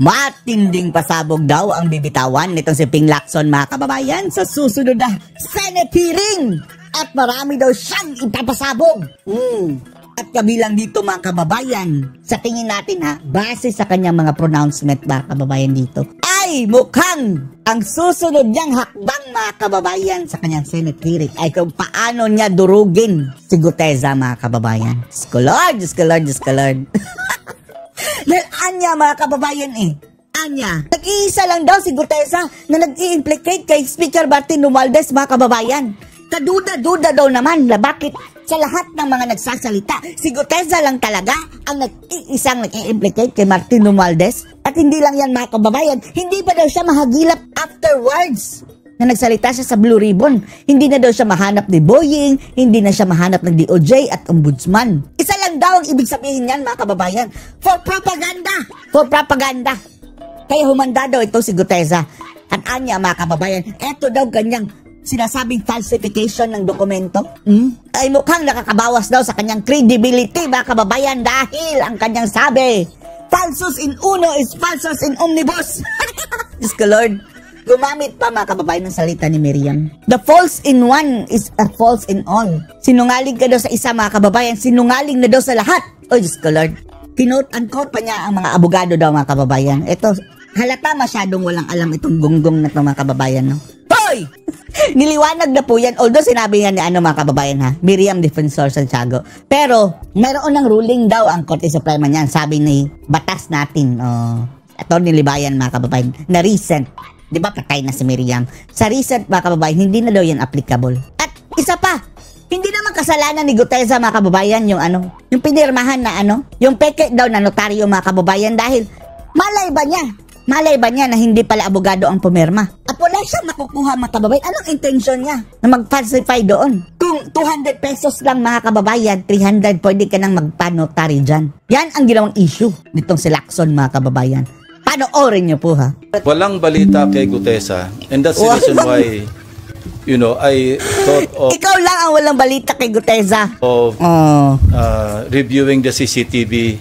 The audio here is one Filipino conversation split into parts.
Matinding pasabog daw ang bibitawan nitong si Ping Lacson mga kababayan sa susunod na Senate hearing. At marami daw siyang ipapasabog. At kabilang dito mga kababayan, sa tingin natin ha, base sa kanyang mga pronouncement mga kababayan dito, ay mukhang ang susunod niyang hakbang mga kababayan sa kanyang Senate hearing ay kung paano niya durugin si Guteza mga kababayan. Diyos ko Lord, Diyos ko Lord, Diyos ko Lord. Dahil anya mga kababayan anya, nag-iisa lang daw si Guteza na nag-i-implicate kay Speaker Martin Romualdez mga kababayan. Kaduda-duda daw naman na bakit sa lahat ng mga nagsasalita, si Guteza lang talaga ang nag-iisang nag-i-implicate kay Martin Romualdez. At hindi lang yan mga kababayan, hindi pa daw siya mahagilap afterwards na nagsalita siya sa Blue Ribbon. Hindi na daw siya mahanap ni Boying, hindi na siya mahanap ng DOJ at Ombudsman. Isa lang daw ang ibig sabihin yan mga kababayan, for propaganda! For propaganda! Kaya humanda daw ito si Guteza. At anya mga kababayan, eto daw kanyang sinasabing falsification ng dokumento ay mukhang nakakabawas daw sa kanyang credibility mga kababayan dahil ang kanyang sabi, falsus in uno is falsus in omnibus. Diyos ko Lord, gumamit pa mga kababayan ng salita ni Miriam. The false in one is a false in all. Sinungaling ka daw sa isa mga kababayan, sinungaling na daw sa lahat. Oh Diyos ko Lord, kinote-unquote pa niya ang mga abogado daw mga kababayan. Ito, halata masyadong walang alam itong gunggong na ito mga kababayan, no? Hoy! Niliwanag na po yan, although sinabi nga ni mga kababayan ha, Miriam Defensor Santiago. Pero, mayroon ng ruling daw ang Korte Suprema niyan, sabi ni batas natin, Atty. Libayan mga kababayan, na recent, di ba patay na si Miriam, sa recent mga kababayan, hindi na daw yan applicable. At isa pa, hindi naman kasalanan ni Guteza mga kababayan yung yung pinirmahan na yung peke daw na notaryo mga kababayan dahil malay ba niya na hindi pala abogado ang pumirma. At wala siyang makukuha mga kababayan. Anong intention niya na mag-falsify doon? Kung 200 pesos lang mga kababayan, 300 pwede ka nang magpanotary dyan. Yan ang ginawang issue nitong si Lacson mga kababayan. Panoorin niyo po ha. Walang balita kay Guteza and that's the reason why I thought of ikaw lang ang walang balita kay Guteza of reviewing the CCTV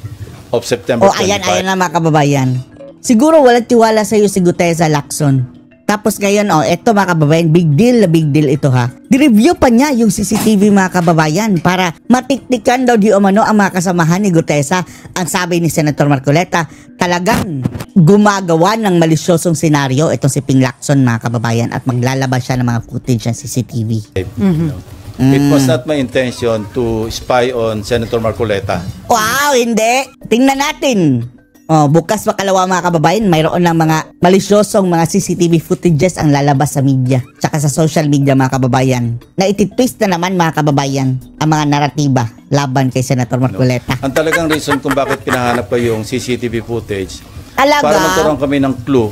of September 25. Ayan na mga kababayan. Siguro walang tiwala sa iyo si Guteza Lacson. Tapos ngayon, eto mga kababayan, big deal ito ha. Di-review pa niya yung CCTV mga kababayan para matiktikan daw di umano ang mga kasamahan ni Guteza. Ang sabi ni Senator Marcoleta, talagang gumagawa ng malisyosong senaryo itong si Ping Lacson mga kababayan at maglalabas siya ng mga footage ng CCTV. It was not my intention to spy on Senator Marcoleta. Wow, hindi. Tingnan natin. Bukas makalawa mga kababayan, mayroon ng mga malisyosong mga CCTV footages ang lalabas sa media tsaka sa social media mga kababayan na ititwist na naman mga kababayan ang mga naratiba laban kay Senator Marcoleta. Ang talagang reason kung bakit pinahanap pa yung CCTV footage para magkaroon kami ng clue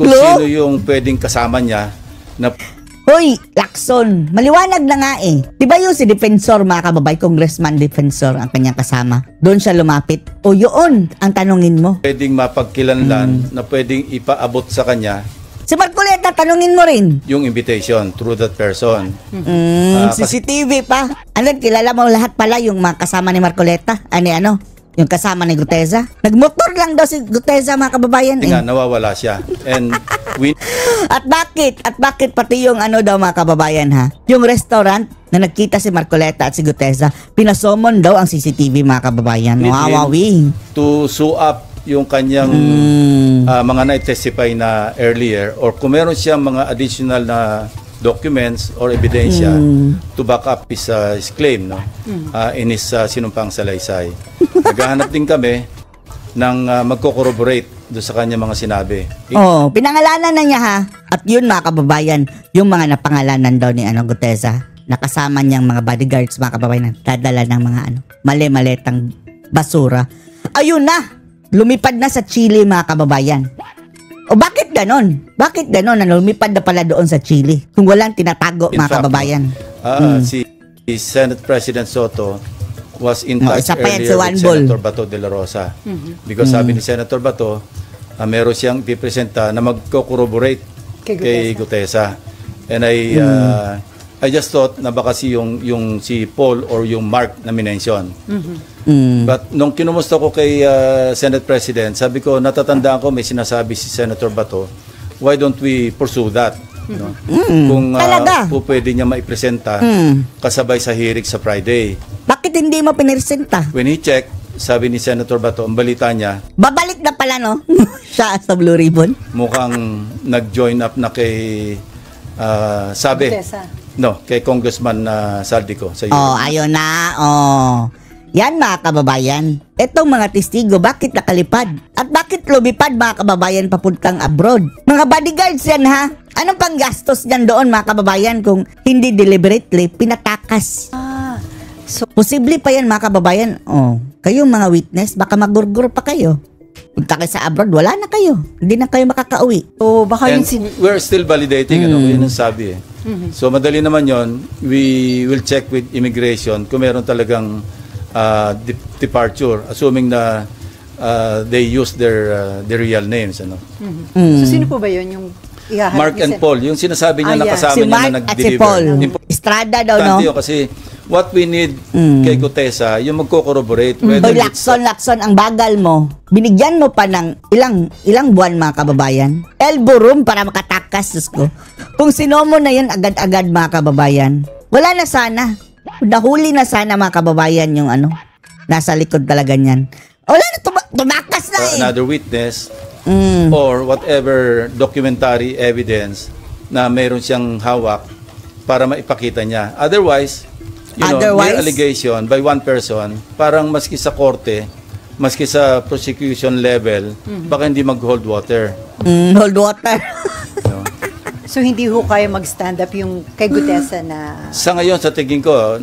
kung sino yung pwedeng kasama niya na Hoy, Lacson, maliwanag na nga Di ba yung si Defensor mga kababay, Congressman Defensor ang kanyang kasama? Doon siya lumapit. O yun, ang tanungin mo. Pwedeng mapagkilanlan na pwedeng ipaabot sa kanya. Si Marcoleta, tanungin mo rin. Yung invitation through that person. CCTV pa. Kilala mo lahat pala yung mga kasama ni Marcoleta? Yung kasama ni Guteza? Nagmotor lang daw si Guteza mga kababayan Nga, nawawala siya. And At bakit pati yung daw mga kababayan ha? Yung restaurant na nagkita si Marcoleta at si Guteza, pinasomon daw ang CCTV mga kababayan. Wawawi. To sue up yung kanyang mga na-testify na earlier or kung meron siyang mga additional na documents or ebidensya to back up his claim in his sinumpang salaysay. Naghahanap din kami ng magko-corroborate doon sa kanya mga sinabi. Pinangalanan na niya ha. At yun mga kababayan, yung mga napangalanan daw ni Guteza, nakasama niyang mga bodyguards mga kababayan, dadala ng mga mali-maletang basura. Ayun na, lumipad na sa Chile mga kababayan. Bakit ganon? Bakit ganon na lumipad na pala doon sa Chile? Kung walang tinatago mga kababayan. Si Senate President Soto was in touch earlier with Senator Bato de la Rosa. Because sabi ni Senator Bato, meron siyang pipresenta na magko-corroborate kay Guteza. And I just thought na baka yung si Paul or yung Mark na minention. But nung kinumusta ko kay Senate President, sabi ko, natatandaan ko may sinasabi si Senator Bato, why don't we pursue that? No? Kung po pwede niya maipresenta kasabay sa hearing sa Friday. Bakit hindi mo piniresenta? When he checked, sabi ni Senator Bato, ang balita niya, babalik na pala, no? Siya sa Blue Ribbon. Mukhang nag-join up na kay sabi. No, kay Congressman Saldico sa Oh, ayun na. Oh. Yan mga kababayan. Etong mga testigo, bakit nakalipad? At bakit lumipad mga kababayan papuntang abroad? Mga bodyguards yan ha? Anong panggastos niyan doon mga kababayan kung hindi deliberately pinatakas? So, posible pa yan mga kababayan. Oh, kayong mga witness, baka magurgur pa kayo. Punta kayo sa abroad, wala na kayo. Hindi na kayo makakauwi. So, baka and we're still validating, yun ang sabi eh. So, madali naman yon. We will check with immigration kung meron talagang departure, assuming na they use their real names. Ano? So, sino po ba yun yung ihaharap Mark and Paul, yung sinasabi niya nakasama si niya Mark na at si nag-deliver. Paul. Estrada daw, no? Kasi what we need kay Gutesa, yung magko-corroborate. Oy, Lacson, ang bagal mo. Binigyan mo pa ng ilang buwan mga kababayan. Elbow room para makatakas, Diyos ko. Kung sinomo na yun agad-agad mga kababayan, wala na sana. Nahuli na sana mga kababayan yung nasa likod talaga niyan. Wala na, tumakas na eh. Another witness or whatever documentary evidence na mayroon siyang hawak para maipakita niya. Otherwise, mere allegation by one person, parang maski sa korte, maski sa prosecution level, baka hindi mag-hold water. Hold water. So, hindi ho kaya mag-stand up yung kay Gutesa na... Sa ngayon, sa tingin ko,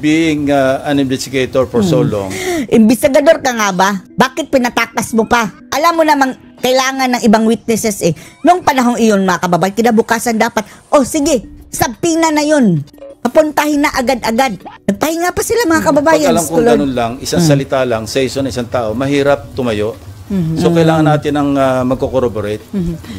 being an investigator for so long. Investigador ka nga ba? Bakit pinatakas mo pa? Alam mo namang kailangan ng ibang witnesses eh. Noong panahong iyon, mga kababayan, kinabukasan dapat, sige, sabpina na yun. Papuntahin na agad-agad. Nagpahinga pa sila mga kababayan. Pag alam kong ganun lang, isang salita lang, sa isang tao, mahirap tumayo. So, kailangan natin ng magko-corroborate.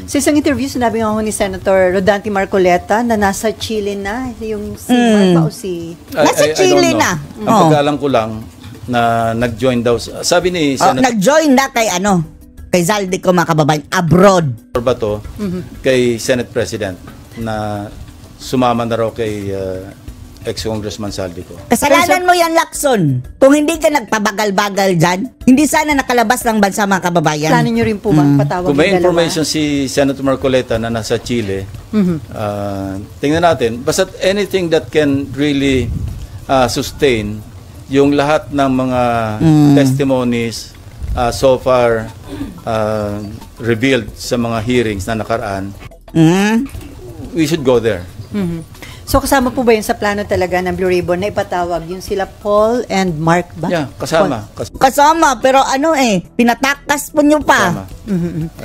Sa isang interview, sinabi nga ni Senator Rodante Marcoleta na nasa Chile na. Yung si Mark o si... Nasa Chile na. Ang pag-alam ko lang na nag-join daw. Sabi ni Senator... nag-join na kay Zaldico mga kababayan, abroad. Bato, kay Senate President na sumama na raw kay ex-Congressman Saldico. Kasalanan mo yan, Lacson. Kung hindi ka nagpabagal-bagal dyan, hindi sana nakalabas ng bansa mga kababayan. Plano nyo rin po ba patawag kung may information si Senator Marcoleta na nasa Chile, tingnan natin. Basta anything that can really sustain yung lahat ng mga testimonies so far revealed sa mga hearings na nakaraan, we should go there. So, kasama po ba yun sa plano talaga ng Blue Ribbon na ipatawag yung sila Paul and Mark ba? Yeah, kasama. Kasama, pero pinatakas po nyo pa.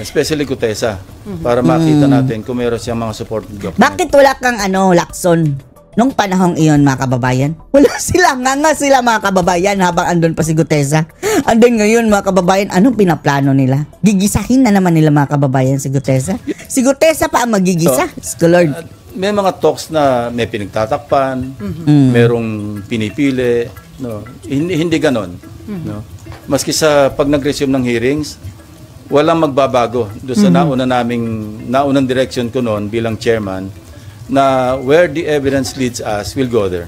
Especially Gutesa, para makita natin kung meron siyang mga support document. Bakit wala kang Lacson? Nung panahong iyon, mga kababayan, wala sila, nga sila mga kababayan habang andun pa si Gutesa. Andun ngayon, mga kababayan, anong pinaplano nila? Gigisahin na naman nila mga kababayan si Gutesa? Si Gutesa pa ang magigisa? Lord. May mga talks na may pinagtatakpan, merong pinipili, no? Hindi ganon. No? Maski sa pag nag-resume ng hearings, walang magbabago. Doon sa naunang direction ko noon bilang chairman, na where the evidence leads us, we'll go there.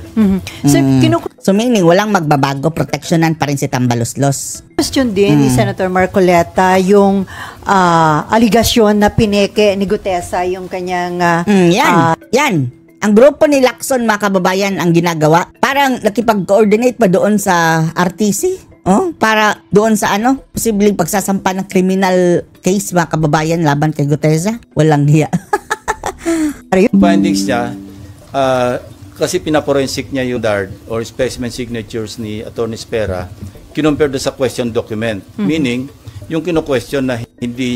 So meaning, walang magbabago, proteksyonan pa rin si Tambaloslos. Question din ni Senator Marcoleta yung aligasyon na pineke ni Gutesa yung kanyang... Yan. Ang grupo ni Lacson, mga kababayan, ang ginagawa, parang nakipag-coordinate pa doon sa RTC. Para doon sa posibleng pagsasampa ng criminal case, mga kababayan, laban kay Gutesa. Walang hiya. Findings niya, kasi pinaforensik niya yung DARD or specimen signatures ni Attorney Spera, kinumpare doon sa question document. Meaning, yung kino-question na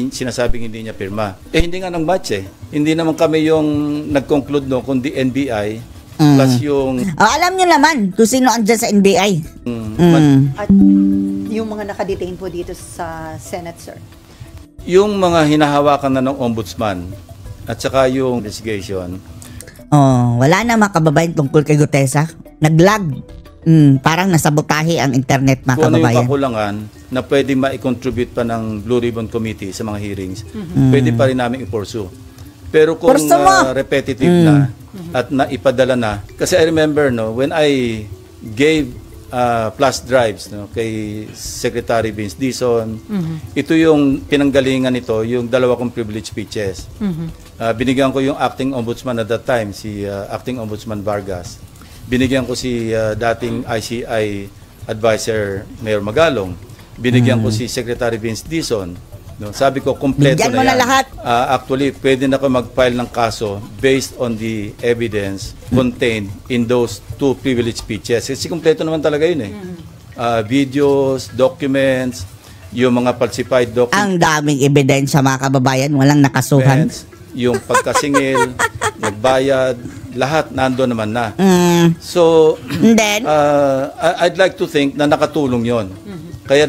sinasabing hindi niya pirma. Hindi nga nang match eh. Hindi naman kami yung nag-conclude kundi NBI plus yung... alam niyo naman kung sino andyan sa NBI. At yung mga nakadetain po dito sa Senate, sir? Yung mga hinahawakan na ng ombudsman at saka yung investigation. Wala na mga kababayan tungkol kay Gutesa. Naglag. Parang nasabotahe ang internet, mga Kung ano yung kababayan. kakulangan na pwede ma-contribute pa ng Blue Ribbon Committee sa mga hearings, pwede pa rin namin i-pursue. Pero kung Pursue mo! repetitive na at naipadala na, kasi I remember when I gave flash drives kay Secretary Vince Dizon, ito yung pinanggalingan nito, yung dalawa kong privilege speeches. Binigyan ko yung acting ombudsman at that time, si acting ombudsman Vargas. Binigyan ko si dating ICI advisor Mayor Magalong. Binigyan ko si Secretary Vince Dizon. Sabi ko, kompleto Bigyan mo na yan. na lahat. Actually, pwede na ako mag-file ng kaso based on the evidence contained in those two privilege speeches. Kasi kompleto naman talaga yun videos, documents, yung mga falsified documents. Ang daming ebidensya, mga kababayan, walang nakasuhan. Yung pagkasingil, nagbayad, lahat nandoon naman na. So, And then, I'd like to think na nakatulong yon. Kaya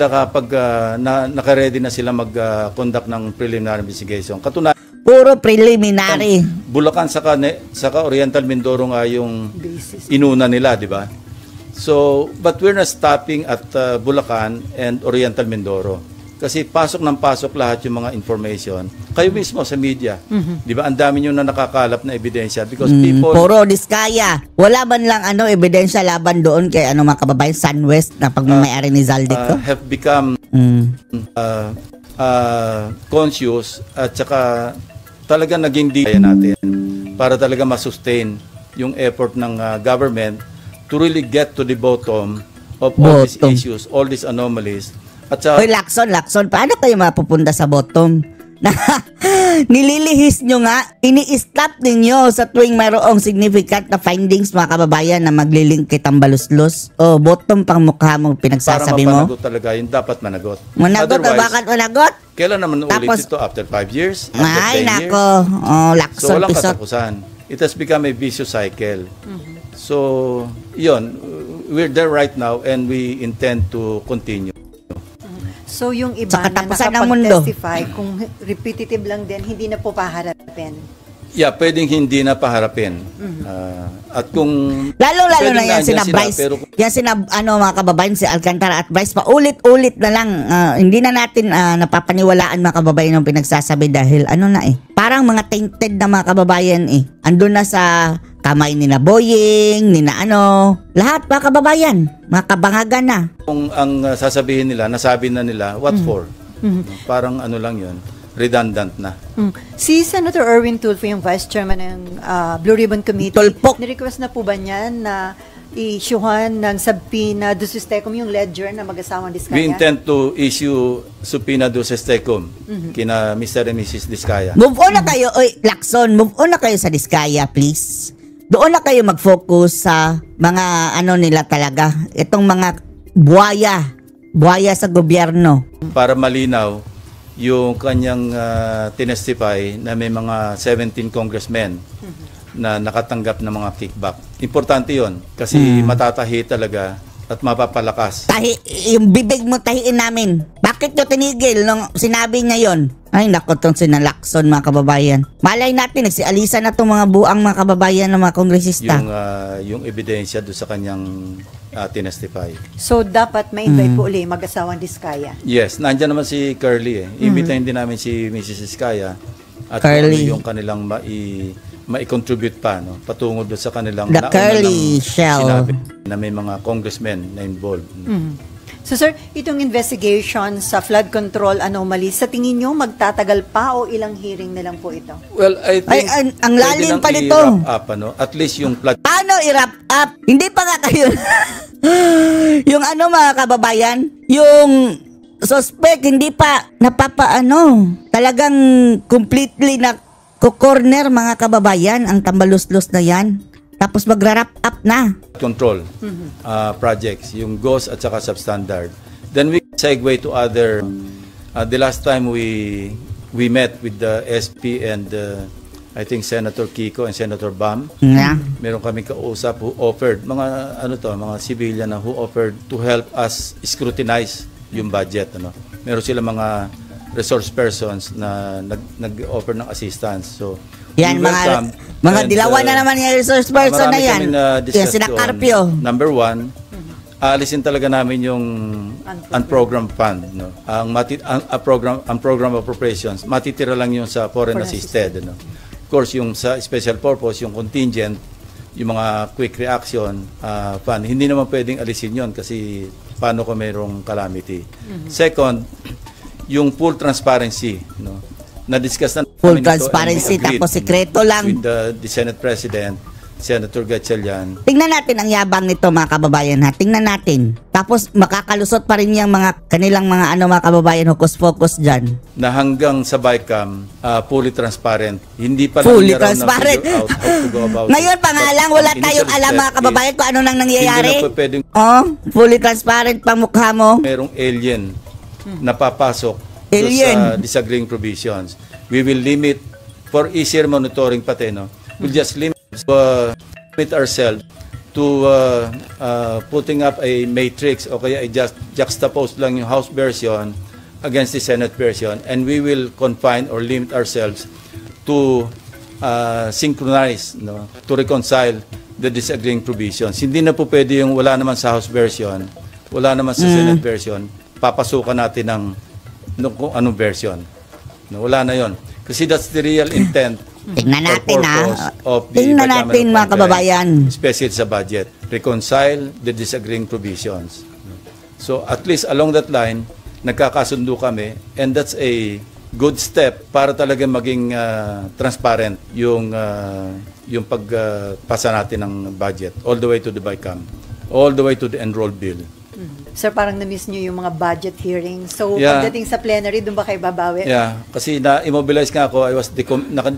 naka-ready na sila mag-conduct ng preliminary investigation. Katunayan, puro preliminary. Bulacan saka Oriental Mindoro nga yung inuna nila, di ba? So, but we're not stopping at Bulacan and Oriental Mindoro. Kasi pasok ng pasok lahat yung mga information. Kayo mismo sa media. Di ba? Ang dami nyo na nakakalap na ebidensya because people... Puro diskaya. Wala man lang ebidensya laban doon kay mga kababayan SunWest na pagmamayari ni Zaldico? have become conscious at saka talaga naging kaya natin para talaga masustain yung effort ng government to really get to the bottom of all these issues, all these anomalies. At Hoy, Lacson, paano kayo mapupunta sa bottom? Nililihis nyo nga, ini-stop ninyo sa tuwing mayroong significant na findings, mga kababayan, na maglilink kay Tambaluslos. Bottom pang mukha mo pinagsasabi mo. Para mapanagot talaga, yun dapat managot. Managot o bakit managot? Kailan naman Tapos, ulit ito? After 5 years? After ay, 10 nako. years? Lacson, So, walang pisot. katapusan. It has become a vicious cycle. So, yun. We're there right now and we intend to continue. So yung iba Sa na katapusan ng mundo. nakapag-testify, kung repetitive lang din, hindi na po paharapin. Yeah, pwedeng hindi na paharapin. At kung... Lalo-lalo pwedeng na yan, nandyan sina sila, Bryce. pero Yan sina, mga kababayan, si Alcantara at Bryce, paulit-ulit na lang. Hindi na natin napapaniwalaan, mga kababayan, yung pinagsasabi dahil parang mga tainted na mga kababayan Andun na sa kamay ni na Boying, ni na lahat mga kababayan, mga kabangagan na. kung ang sasabihin nila, nasabi na nila, what for? Parang lang yun, redundant na. Si Senator Erwin Tulfo, yung Vice Chairman ng Blue Ribbon Committee, Tulpok. nirequest na po ba niya na i-issuehan ng subpoena ducis tecum yung ledger na mag-asawang Diskaya? We intend to issue subpoena duces tecum kina Mr. and Mrs. Diskaya. Move on na kayo, Lacson, move on na kayo sa Diskaya, please. Doon na kayo mag-focus sa mga nila talaga. Itong mga buwaya sa gobyerno. Para malinaw, yung kanyang tinestify na may mga 17 congressmen na nakatanggap ng mga kickback. Importante yon kasi matatahi talaga at mapapalakas. Yung bibig mo tahiin namin. Bakit nyo tinigil nung sinabi niya yon? Ay, naku, itong sina Lacson, mga kababayan. Malay natin, nagsialisa na itong mga buang mga kababayan ng mga kongresista. Yung ebidensya doon sa kanyang tinestify. So, dapat ma-invite po ulit mag-asawang Diskaya. Yes, nandiyan naman si Curly Imbitahin din namin si Mrs. Diskaya at Curly. yung kanilang mai-contribute pa patungo doon sa kanilang The nauna Curly ng Shell. sinabi na may mga congressmen na involved. So sir, itong investigation sa flood control anomaly, sa tingin nyo magtatagal pa o ilang hearing na lang po ito? Well, I think ang lalim pa nito. i-wrap up, at least yung flood. Paano i-wrap up? Hindi pa nga kayo. Yung mga kababayan, yung suspect hindi pa talagang completely na corner mga kababayan ang Tambaluslos na yan. Tapos mag-wrap up na. Control projects, yung GOS at saka substandard. Then we segue to other. The last time we met with the SP and I think Senator Kiko and Senator Bam. Yeah. Meron kami kausap who offered mga civilian na who offered to help us scrutinize yung budget. Meron sila mga resource persons na nag-offer ng assistance. So yan, mga dilawan na naman yung resource person na yan. Yan, sina Carpio. Number one, aalisin talaga namin yung unprogrammed fund, no. Ang program appropriations, matitira lang yung sa foreign assisted, no. Of course, yung sa special purpose, yung contingent, yung mga quick reaction fund, hindi naman pwedeng alisin yon kasi paano kung mayroong calamity. Second, yung full transparency, no. Na-discuss na Full transparency, tapos sikreto lang. With the Senate President, Senator Gatchalian. Tingnan natin ang yabang nito, mga kababayan, ha. Tingnan natin. Tapos makakalusot pa rin yung mga kanilang mga mga kababayan, hocus-pocus dyan. Na hanggang sa BICAM, fully transparent. Hindi pa Fully lang transparent. na-figure out how to go about Ngayon pa nga lang, wala tayong alam, mga kababayan, kung ano nang nangyayari. Hindi na po pwedeng Fully transparent pang mukha mo. merong alien na papasok Alien. sa disagreeing provisions. We will limit, for easier monitoring pati, no? We'll just limit ourselves to putting up a matrix o kaya just juxtapose lang yung House version against the Senate version, and we will confine or limit ourselves to synchronize, no, to reconcile the disagreeing provisions. Hindi na po pwede yung wala naman sa House version, wala naman sa Senate version, papasukan natin ng kung anong version. No, wala na yon. Kasi that's the real intent. Tingnan natin, Tingnan natin, mga kababayan. Especially sa budget. Reconcile the disagreeing provisions. So at least along that line, nagkakasundo kami, and that's a good step para talaga maging transparent yung pagpasa natin ng budget all the way to the BICAM, all the way to the enrolled bill. Sir, parang na-miss nyo yung mga budget hearings. So, pagdating sa plenary, doon ba kayo babawi? Yeah, kasi na-immobilize nga ako. I was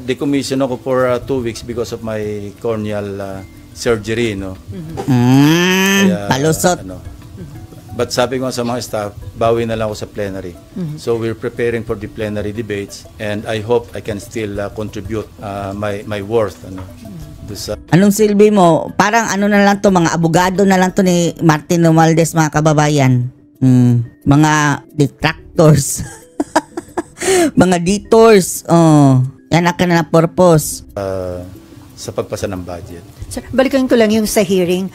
decommissioned ako for 2 weeks because of my corneal surgery, no? Kaya, Palusot. But sabi ko sa mga staff, bawi na lang ako sa plenary. So we're preparing for the plenary debates, and I hope I can still contribute my worth, Anong silbi mo? Parang na lang to, mga abogado na lang to ni Martin Romualdez, mga kababayan. Mga detractors. Mga detours. Yan ang kanilang purpose. Sa pagpasa ng budget. Sir, balikan ko lang yung sa hearing.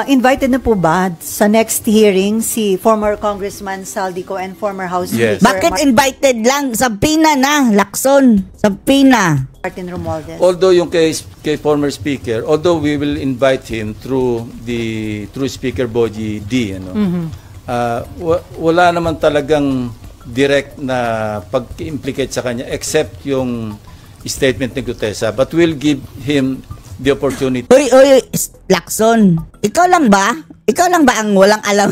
Invited na po ba sa next hearing si former Congressman Saldico and former House Yes. Speaker Bakit invited lang? Sampina na, Lacson. Sampina. Martin Romualdez? Although yung kay former speaker, although we will invite him through Speaker Boji D, wala naman talagang direct na pag-implicate sa kanya except yung statement ni Gutesa, but we'll give him the opportunity. Uy, Lacson. Ikaw lang ba? Ikaw lang ba ang walang alam?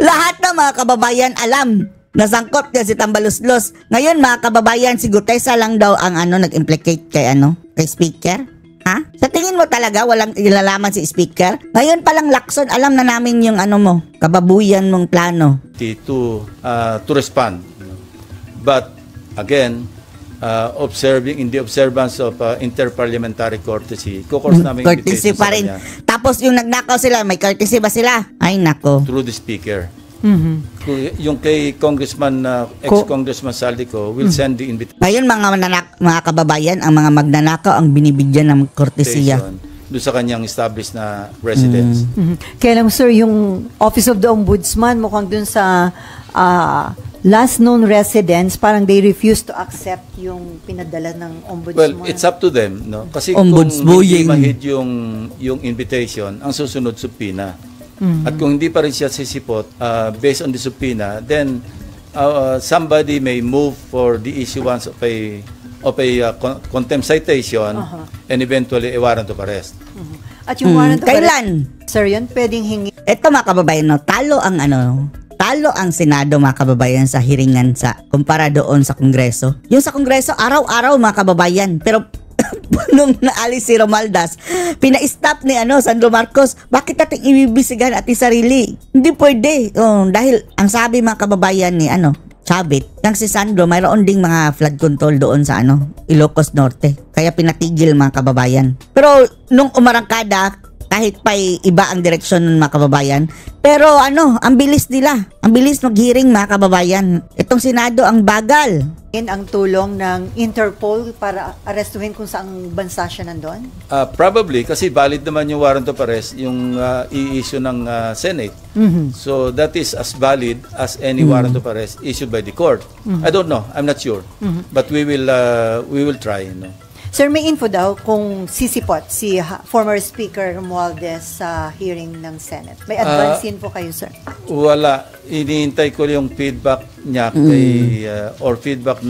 Lahat ng mga kababayan alam. Nasangkot niya si Tambaluslos. Ngayon, mga kababayan, si Gutesa lang daw ang nag-implicate kay kay speaker. Ha? Sa tingin mo talaga walang ilalaman si speaker? Ngayon pa lang, Lacson, alam na namin yung mo, kababuyan mong plano. To respond. But again, observing in the observance of interparliamentary courtesy, course namin courtesy pa rin. Tapos yung nagnakaw sila, may courtesy ba sila? Ay nako. Through the speaker. Yung kay Congressman ex-Congressman Saldico will send the invitation. Ngayon, mga kababayan, ang mga magnanakaw ang binibigyan ng courtesy doon sa kanyang established na residence. Kaya lang, sir, yung Office of the Ombudsman, mukhang dun sa last known residents, parang they refuse to accept yung pinadala ng Ombudsman. Well, it's up to them, no? Kasi kung hindi mahid yung invitation, ang susunod subpoena. At kung hindi pa rin siya sisipot, based on the subpoena, then somebody may move for the issuance of a contempt citation and eventually a warrant of arrest. At yung warrant of kailan? arrest, sir, yun pwedeng hingi. Ito, mga kababayan, talo ang Senado, mga kababayan, sa hiringan kumpara doon sa Kongreso. Yung sa Kongreso, araw-araw, mga kababayan. Pero nung naalis si Romualdez, pina-stop ni Sandro Marcos, bakit natin ibibisigan ating sarili? Hindi pwede. Dahil ang sabi, mga kababayan, ni Chavit, yung si Sandro, mayroon ding mga flood control doon sa Ilocos Norte. Kaya pinatigil, mga kababayan. Pero nung umarangkada, kahit pa iba ang direksyon ng mga kababayan. Pero ang bilis nila. Ang bilis mag-hearing mga kababayan. Itong Senado ang bagal. Ang tulong ng Interpol para arestuhin kung saang bansa siya nandun? Probably, kasi valid naman yung warrant of arrest, yung i-issue ng Senate. So that is as valid as any warrant of arrest issued by the court. I don't know. I'm not sure. But we will try. Sir, may info daw kung sisipot si former Speaker Romualdez sa hearing ng Senate. May advance info kayo, sir? Wala. Iniintay ko yung feedback niya or feedback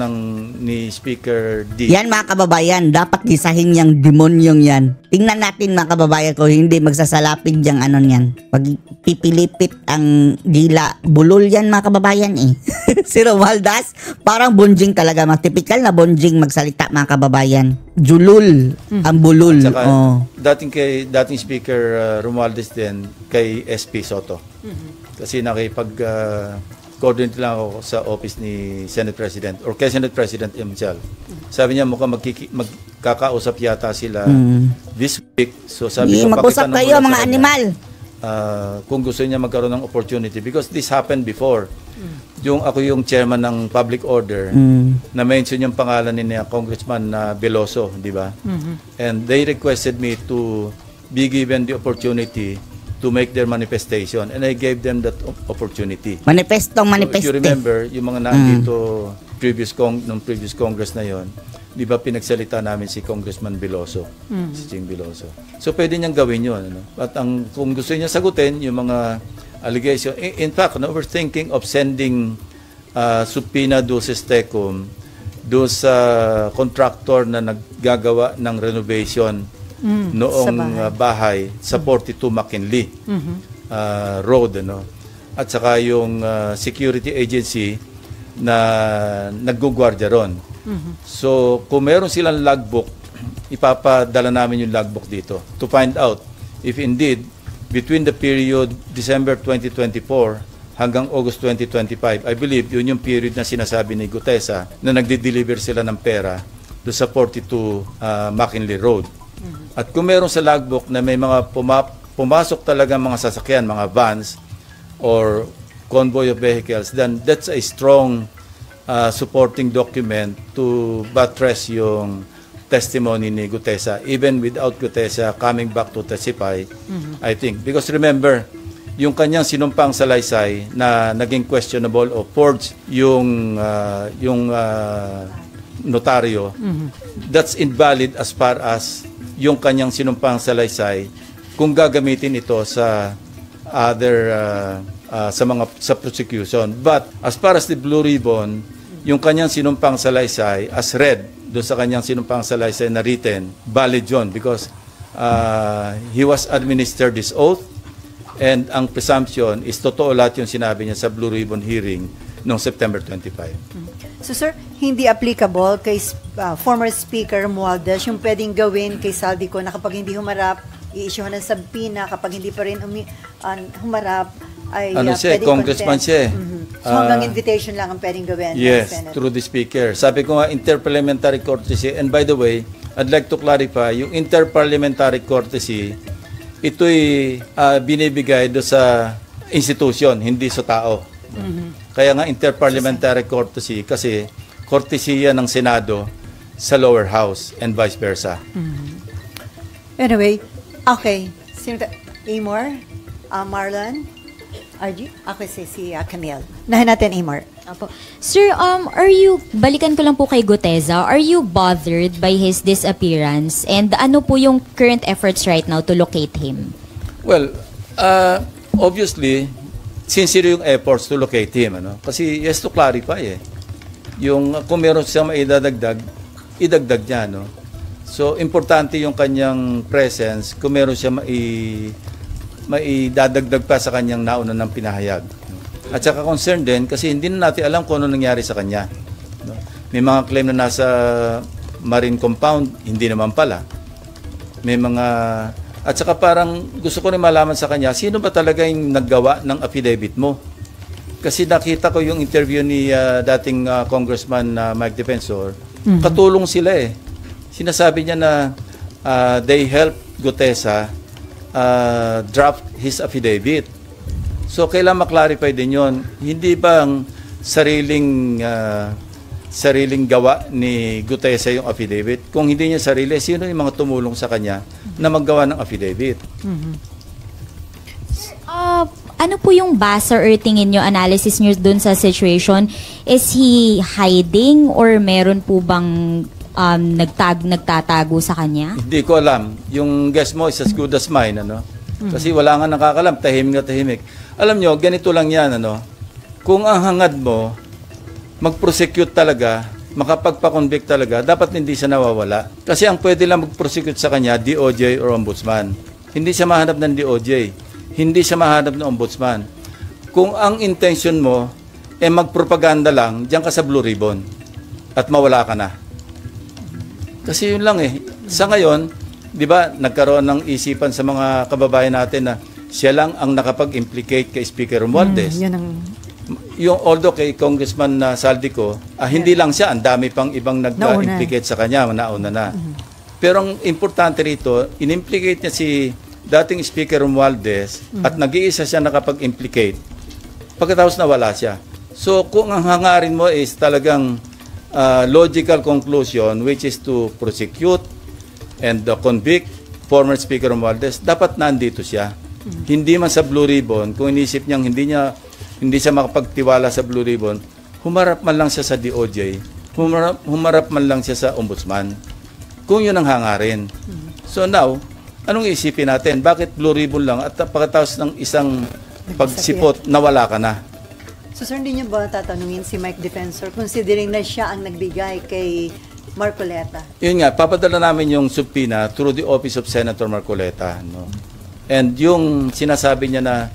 ni Speaker D. Yan mga kababayan, dapat gisahin yung demonyong yan. Tingnan natin mga kababayan ko, hindi magsasalapig yung yan. Pag pipilipit ang dila, bulol yan mga kababayan Si Romualdez, parang bonjing talaga. Typical na bonjing magsalita mga kababayan. Julul, ang bulol. At saka, dating Speaker Romualdez din kay SP Soto. Kasi nakipag-coordinate lang ako sa office ni Senate President or kay Senate President himself. Sabi niya mukhang magkakausap yata sila this week. So sabi ko, mag-usap kayo mga animal. Kung gusto niya magkaroon ng opportunity because this happened before. Ako yung chairman ng public order na mention yung pangalan ni Congressman Veloso, di ba? And they requested me to be given the opportunity to make their manifestation and I gave them that opportunity. Manifesto. So, if you remember, yung mga nandito nung previous Congress na yon, di ba pinagsalita namin si Congressman Veloso, si Ching Veloso. So pwede niyang gawin yun. At kung gusto niya sagutin yung mga allegation, in fact, we're thinking of sending subpoena duces tecum do sa contractor na naggagawa ng renovation noong bahay sa 42 McKinley Road. At saka yung security agency na naggugwardya ron. So, kung meron silang logbook, ipapadala namin yung logbook dito to find out if indeed between the period December 2024 hanggang August 2025, I believe yun yung period na sinasabi ni Gutesa na nagde-deliver sila ng pera do sa 42 McKinley Road. At kung meron sa logbook na may mga pumasok talaga mga sasakyan, mga vans or convoy of vehicles, then that's a strong supporting document to buttress yung testimony ni Gutesa, even without Gutesa coming back to testify, I think. Because remember, yung kanyang sinumpang salaysay na naging questionable o forged yung notaryo, that's invalid as far as yung kanyang sinumpang salaysay kung gagamitin ito sa other sa prosecution. But as far as the Blue Ribbon, yung kanyang sinumpang salaysay as read doon sa kanyang sinumpang salaysay na written, valid yun because he was administered this oath and ang presumption is totoo lahat yung sinabi niya sa Blue Ribbon hearing noong September 25. So sir, hindi applicable kay former Speaker Romualdez yung pwedeng gawin kay Saldico na kapag hindi humarap, i-issuehan ng subpoena, kapag hindi pa rin humarap, ay congressman siya. So hanggang invitation lang ang pwedeng gawin. Yes, through the Speaker. Sabi ko nga, interparliamentary courtesy. And by the way, I'd like to clarify, yung interparliamentary courtesy, ito'y binibigay do sa institution, hindi sa tao. Kaya nga interparliamentary courtesy kasi courtesy ng Senado sa lower house and vice versa. Anyway, okay. Amor? Marlon? RG? Ako si Camille. Nahin natin, Amor. Apo. Sir, balikan ko lang po kay Gutesa, are you bothered by his disappearance? And ano po yung current efforts right now to locate him? Well, obviously, sincere yung efforts to locate him. Kasi he has to clarify yung kung meron siyang maidadagdag, idagdag niya. So, importante yung kanyang presence kung meron siya maidadagdag pa sa kanyang nauna ng pinahayag. At saka concerned din kasi hindi na natin alam kung ano nangyari sa kanya. May mga claim na nasa marine compound, hindi naman pala. May mga... At saka parang gusto ko rin malaman sa kanya, sino ba talaga yung naggawa ng affidavit mo? Kasi nakita ko yung interview ni dating Congressman Mike Defensor, katulong sila Sinasabi niya na they helped Gutesa draft his affidavit. So, kailangan maklarify din yon. Hindi bang sariling gawa ni Gutesa yung affidavit? Kung hindi niya sarili, sino yung mga tumulong sa kanya na maggawa ng affidavit? Ano po yung basa or tingin nyo, analysis nyo dun sa situation? Is he hiding or meron po bang nagtatago sa kanya? Hindi ko alam. Yung guess mo is as good as mine, ano? Kasi wala nga nakakalam, tahimik na tahimik. Alam nyo, ganito lang yan, ano? Kung ang hangad mo, mag-prosecute talaga, makapagpa-convict talaga, dapat hindi siya nawawala. Kasi ang pwede lang mag-prosecute sa kanya, DOJ or Ombudsman. Hindi siya mahanap ng DOJ. Hindi siya mahanap ng Ombudsman. Kung ang intention mo, magpropaganda lang, diyan ka sa Blue Ribbon at mawala ka na. Kasi yun lang eh. Sa ngayon, di ba, nagkaroon ng isipan sa mga kababayan natin na siya lang ang nakapag-implicate kay Speaker Romualdez. Yung although kay Congressman Saldico, hindi lang siya, ang dami pang ibang nag-implicate sa kanya, nauna na. Pero ang importante rito, in-implicate niya si dating Speaker Romualdez at nag-iisa siya nakapag-implicate. Pagkatapos nawala siya. So kung ang hangarin mo is talagang logical conclusion, which is to prosecute and convict former Speaker Romualdez, dapat nandito siya. Hindi man sa Blue Ribbon, kung inisip niyang hindi siya makapagtiwala sa Blue Ribbon, humarap man lang siya sa DOJ, humarap man lang siya sa Ombudsman. Kung yun ang hangarin. So now, anong isipin natin? Bakit Blue Ribbon lang at pagkatapos ng isang pagsipot, nawala ka na? So sir, hindi niyo ba tatanungin si Mike Defensor considering na siya ang nagbigay kay Marcoleta? Yun nga, papadala namin yung subpoena through the office of Senator Marcoleta. No? And yung sinasabi niya na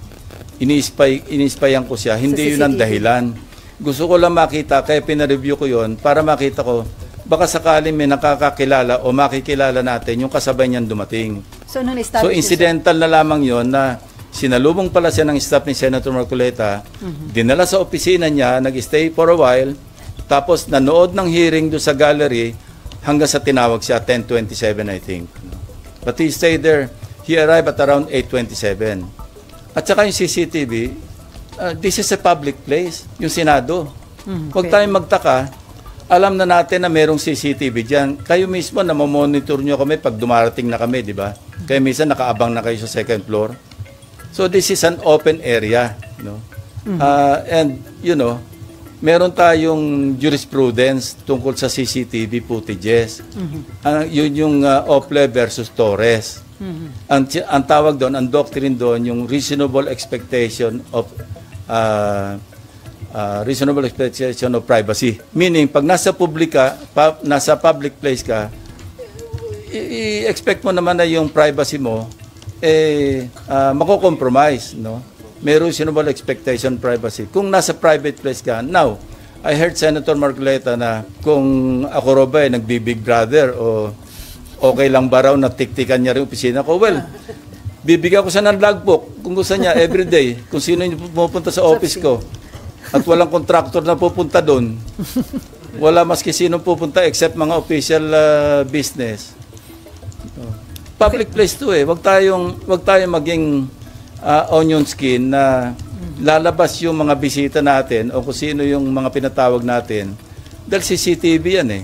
iniispayan ko siya, hindi yun ang dahilan. Gusto ko lang makita, kaya pinareview ko yun, para makita ko, baka sakaling may nakakakilala o makikilala natin yung kasabay niyan dumating. So incidental na lamang yon na sinalubong pala siya ng staff ni Senator Marcoleta, dinala sa opisina niya, nag-stay for a while, tapos nanood ng hearing doon sa gallery hanggang sa tinawag siya, 10:27 I think. But he stayed there. He arrived at around 8:27. At saka yung CCTV, this is a public place, yung Senado. Huwag tayong magtaka, alam na natin na merong CCTV dyan. Kayo mismo na mamonitor nyo kami pag dumarating na kami, di ba? Kaya minsan nakaabang na kayo sa second floor. So this is an open area. No? And, you know, meron tayong jurisprudence tungkol sa CCTV footages. Yun yung Ople versus Torres. Ang tawag doon, ang doctrine doon, yung reasonable expectation of privacy. Meaning, pag nasa public place ka, i-expect mo naman na yung privacy mo mako-compromise, no? May reasonable expectation privacy. Kung nasa private place ka, now, I heard Senator Marcoleta na kung ako raw ba nagbi-Big Brother o okay lang ba raw na tiktikan niya rin opisina ko? Well, bibigyan ko siya ng logbook kung gusto niya everyday, kung sino yung pupunta sa office ko. At walang contractor na pupunta doon. Wala maski sino pupunta except mga official business. Public place to eh. Wag tayong maging onion skin na lalabas yung mga bisita natin o kung sino yung mga pinatawag natin. Dahil CCTV yan eh.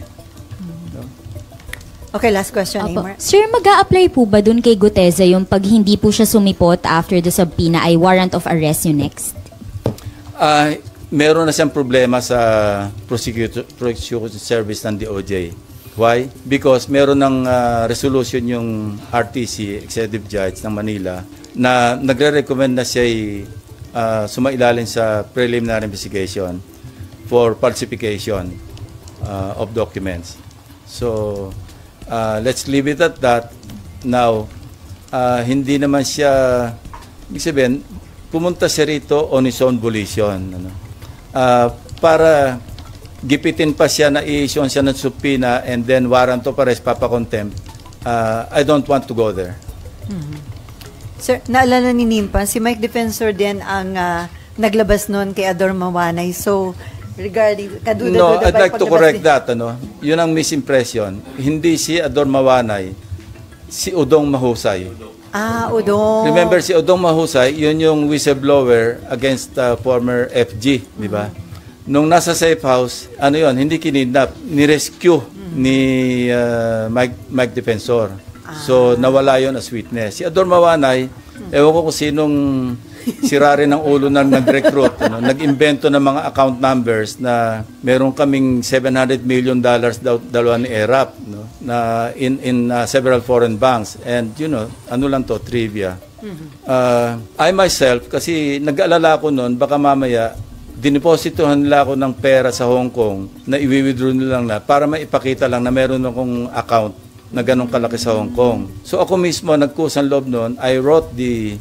Okay, last question, Amor. Sir, mag-a-apply po ba dun kay Gutesa yung pag hindi po siya sumipot after the subpoena ay warrant of arrest yung next? Meron na siyang problema sa prosecution service ng DOJ. Why? Because meron ng resolution yung RTC, Executive Judge ng Manila, na nagre-recommend na siya sumailalim sa preliminary investigation for falsification of documents. So, let's leave it at that. Now, hindi naman siya, ibig sabihin, pumunta siya rito on his own volition. Ano? Para gipitin pa siya na i-issue siya ng subpoena and then warrant of arrest, papa-contempt. I don't want to go there. Sir, naalala ni Nimpa, si Mike Defensor din ang naglabas noon kay Ador Mawanay. So, regarding kaduda-duda I'd like to correct that. Ano? Yun ang misimpression. Hindi si Ador Mawanay, si Udong Mahusay. Udong. Remember si Udong Mahusay, yun yung whistleblower against former FG, di ba? Nung nasa safe house, ano yun, hindi kinidnap, ni-rescue ni Mike Defensor. So, nawala yun as witness. Si Ador Mawanay, ewan ko kung sinong sira rin ang ulo na nag-recruit, nag-invento ng mga account numbers na meron kaming $700 million dalawa ni ERAP, na in several foreign banks. And ano lang to, trivia. I myself, kasi nag-aalala ko noon, baka mamaya dinipositohan nila ako ng pera sa Hong Kong na i-withdraw nila lang na para maipakita lang na meron akong account na ganun kalaki sa Hong Kong. So ako mismo nagkusang loob noon, I wrote the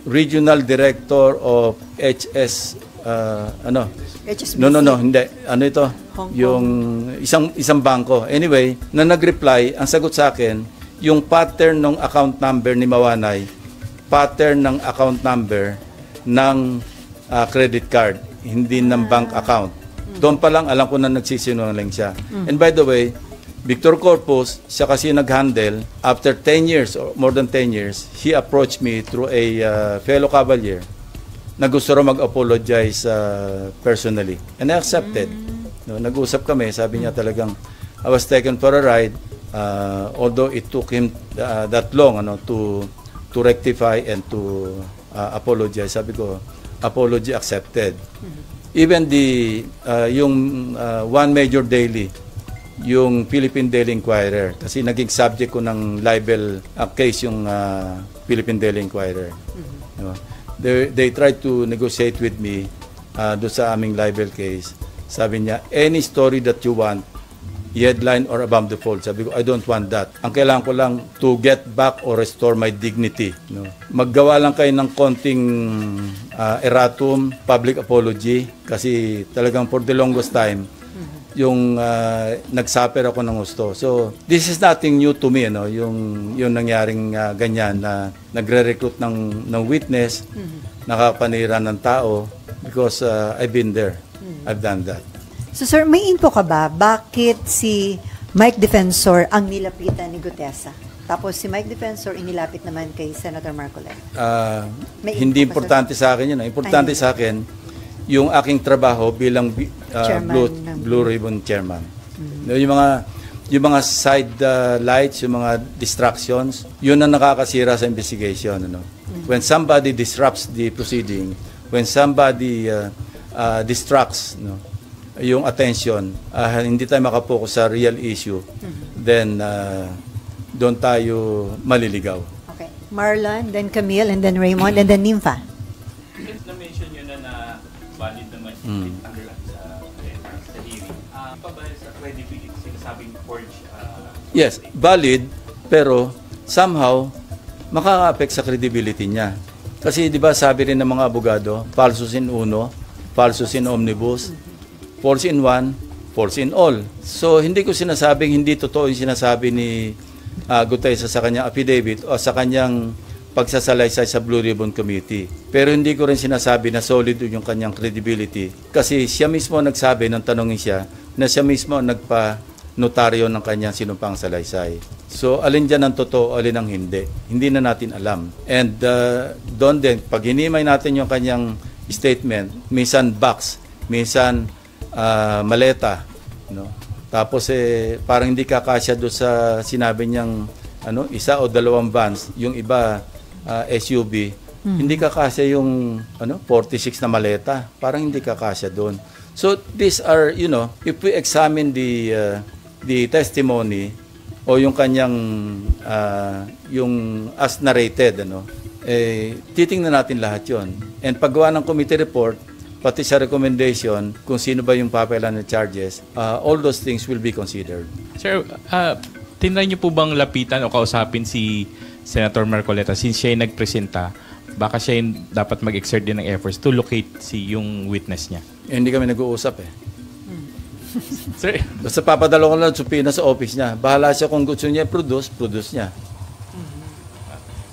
regional director of HS HSBC? No, hindi. Ano ito? Hong Kong. Yung isang bangko. Anyway, na nag-reply, ang sagot sa akin, yung pattern ng account number ni Mawanay, pattern ng account number ng credit card, hindi ng bank account. Doon pa lang alam ko na nagsisinungaling siya. And by the way, Victor Corpus, siya kasi nag-handle, after 10 years or more than 10 years, he approached me through a fellow cavalier na gusto rin mag-apologize personally. And I accepted. Nag-usap kami, sabi niya talagang, I was taken for a ride, although it took him that long to rectify and to apologize. Sabi ko, apology accepted. Even yung one major daily, yung Philippine Daily Inquirer, kasi naging subject ko ng libel case yung Philippine Daily Inquirer. They tried to negotiate with me doon sa aming libel case. Sabi niya, any story that you want, headline or above the fold. Sabi ko, I don't want that. Ang kailangan ko lang to get back or restore my dignity. Maggawa lang kayo ng konting erratum, public apology, kasi talagang for the longest time, yung nagsuffer ako ng gusto. So, this is nothing new to me, yung nangyaring ganyan na nagre-recruit ng witness, nakapanira ng tao, because I've been there. I've done that. So sir, may info ka ba? Bakit si Mike Defensor ang nilapitan ni Gutesa? Tapos si Mike Defensor inilapit naman kay Senator Marcoleta? Hindi importante sa akin yun. Importante sa akin, yung aking trabaho bilang Blue Ribbon Chairman. Yung mga side lights, yung mga distractions, yun ang nakakasira sa investigation. When somebody disrupts the proceeding, when somebody distracts yung attention, hindi tayo makapokus sa real issue, then doon tayo maliligaw. Okay. Marlon, then Camille, and then Raymond, and then Nympha. Na-mention nyo na valid naman yung sa hearing. Pabalik sa credibility, sinasabing forge. Yes, valid, pero somehow makaka-affect sa credibility niya. Kasi di ba sabi rin ng mga abogado, falsus in uno, falsus in omnibus, false in one, false in all. So, hindi ko sinasabing hindi totoo yung sinasabi ni Gutesa sa kanyang affidavit o sa kanyang pagsasalaysay sa Blue Ribbon Committee. Pero hindi ko rin sinasabi na solid yung kanyang credibility. Kasi siya mismo nagsabi, nang tanongin siya, na siya mismo nagpa-notaryo ng kanyang sinumpang salaysay. So, alin dyan ang totoo, alin ang hindi. Hindi na natin alam. And doon din, pag hinimay natin yung kanyang statement, minsan box, minsan maleta, tapos parang hindi kakasya doon sa sinabi niyang isa o dalawang vans, yung iba SUV, hindi kakasya yung 46 na maleta, parang hindi kakasya doon. So these are, if we examine the testimony o yung kanyang yung as narrated, titingnan natin lahat yon. And paggawa ng committee report, pati sa recommendation, kung sino ba yung papelan ng charges, all those things will be considered. Sir, tinry niyo po bang lapitan o kausapin si Senator Marcoleta since siya yung nagpresenta? Baka siya yung dapat mag-exert din ng efforts to locate yung witness niya. Hindi kami nag-uusap Sir, basta papadala ko lang subpoena sa office niya. Bahala siya kung gusto niya produce niya.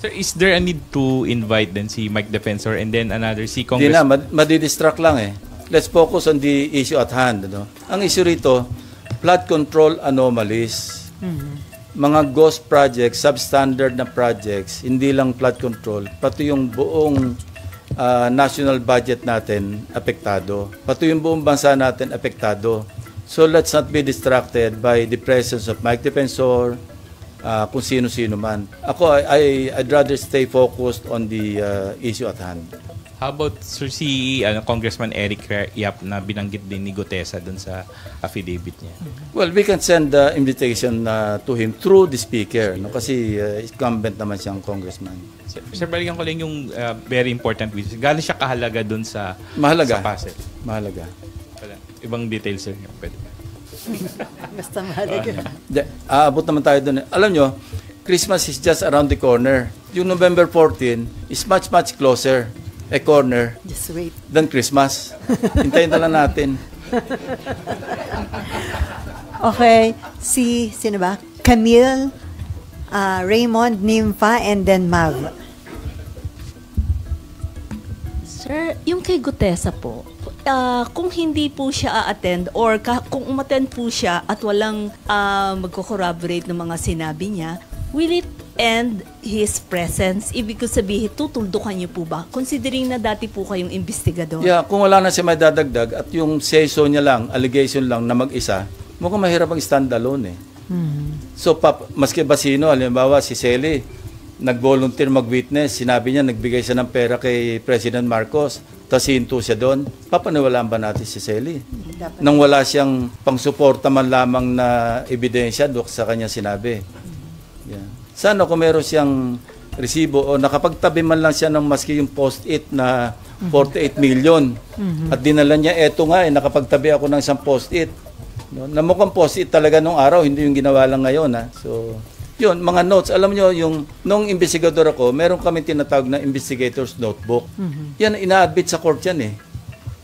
Sir, is there a need to invite then si Mike Defensor and then another si Hindi Congress? na, madidistract lang Let's focus on the issue at hand. Ang issue rito, flood control anomalies. mga ghost projects, substandard na projects, hindi lang flood control, pati yung buong national budget natin apektado. Pati yung buong bansa natin apektado. So let's not be distracted by the presence of Mike Defensor, kung sino-sino man. Ako, I'd rather stay focused on the issue at hand. How about Sir Congressman Eric Yap na binanggit din ni Gutesa dun sa affidavit niya? Well, we can send the invitation to him through the speaker, no? Kasi incumbent naman siyang congressman. Sir, balikan ko lang yung very important witness. Galing siya kahalaga dun sa Mahalaga. sa puzzle. Mahalaga. Wala. Ibang details, sir. Pwede ba? Basta mahalaga. Aabot naman tayo doon. Alam nyo, Christmas is just around the corner. Yung November 14 is much, much closer a corner Just wait. than Christmas. Hintayin na lang natin. Okay, sino ba? Camille, Raymond, Nympha, and then Mav. Sir, yung kay Gutesa po, kung hindi po siya a-attend or kung umattend po siya at walang magko-corroborate ng mga sinabi niya, will it end his presence? Ibig ko sabihin, tutuldukan niyo po ba? Considering na dati po kayong investigador. Yeah, kung wala na siya may dadagdag at yung say-so niya lang, allegation lang na mag-isa, mukhang mahirap ang stand-alone eh. So, maski ba sino, halimbawa si Selly, nag-volunteer mag-witness, sinabi niya, nagbigay siya ng pera kay President Marcos, tapos hinto siya doon, papaniwalaan ba natin si Selly? Nang wala siyang pangsuporta man lamang na ebidensya doon sa kanya sinabi. Yeah. Sana kung meron siyang resibo o nakapagtabi man lang siya ng maski yung post-it na 48 million at dinala niya, eto nga nakapagtabi ako ng isang post-it. No? Na mukhang post-it talaga nung araw, hindi yung ginawa lang ngayon. So, yun, mga notes. Alam nyo, nung investigador ako, meron kami tinatawag na investigator's notebook. Yan, ina-admit sa court yan eh.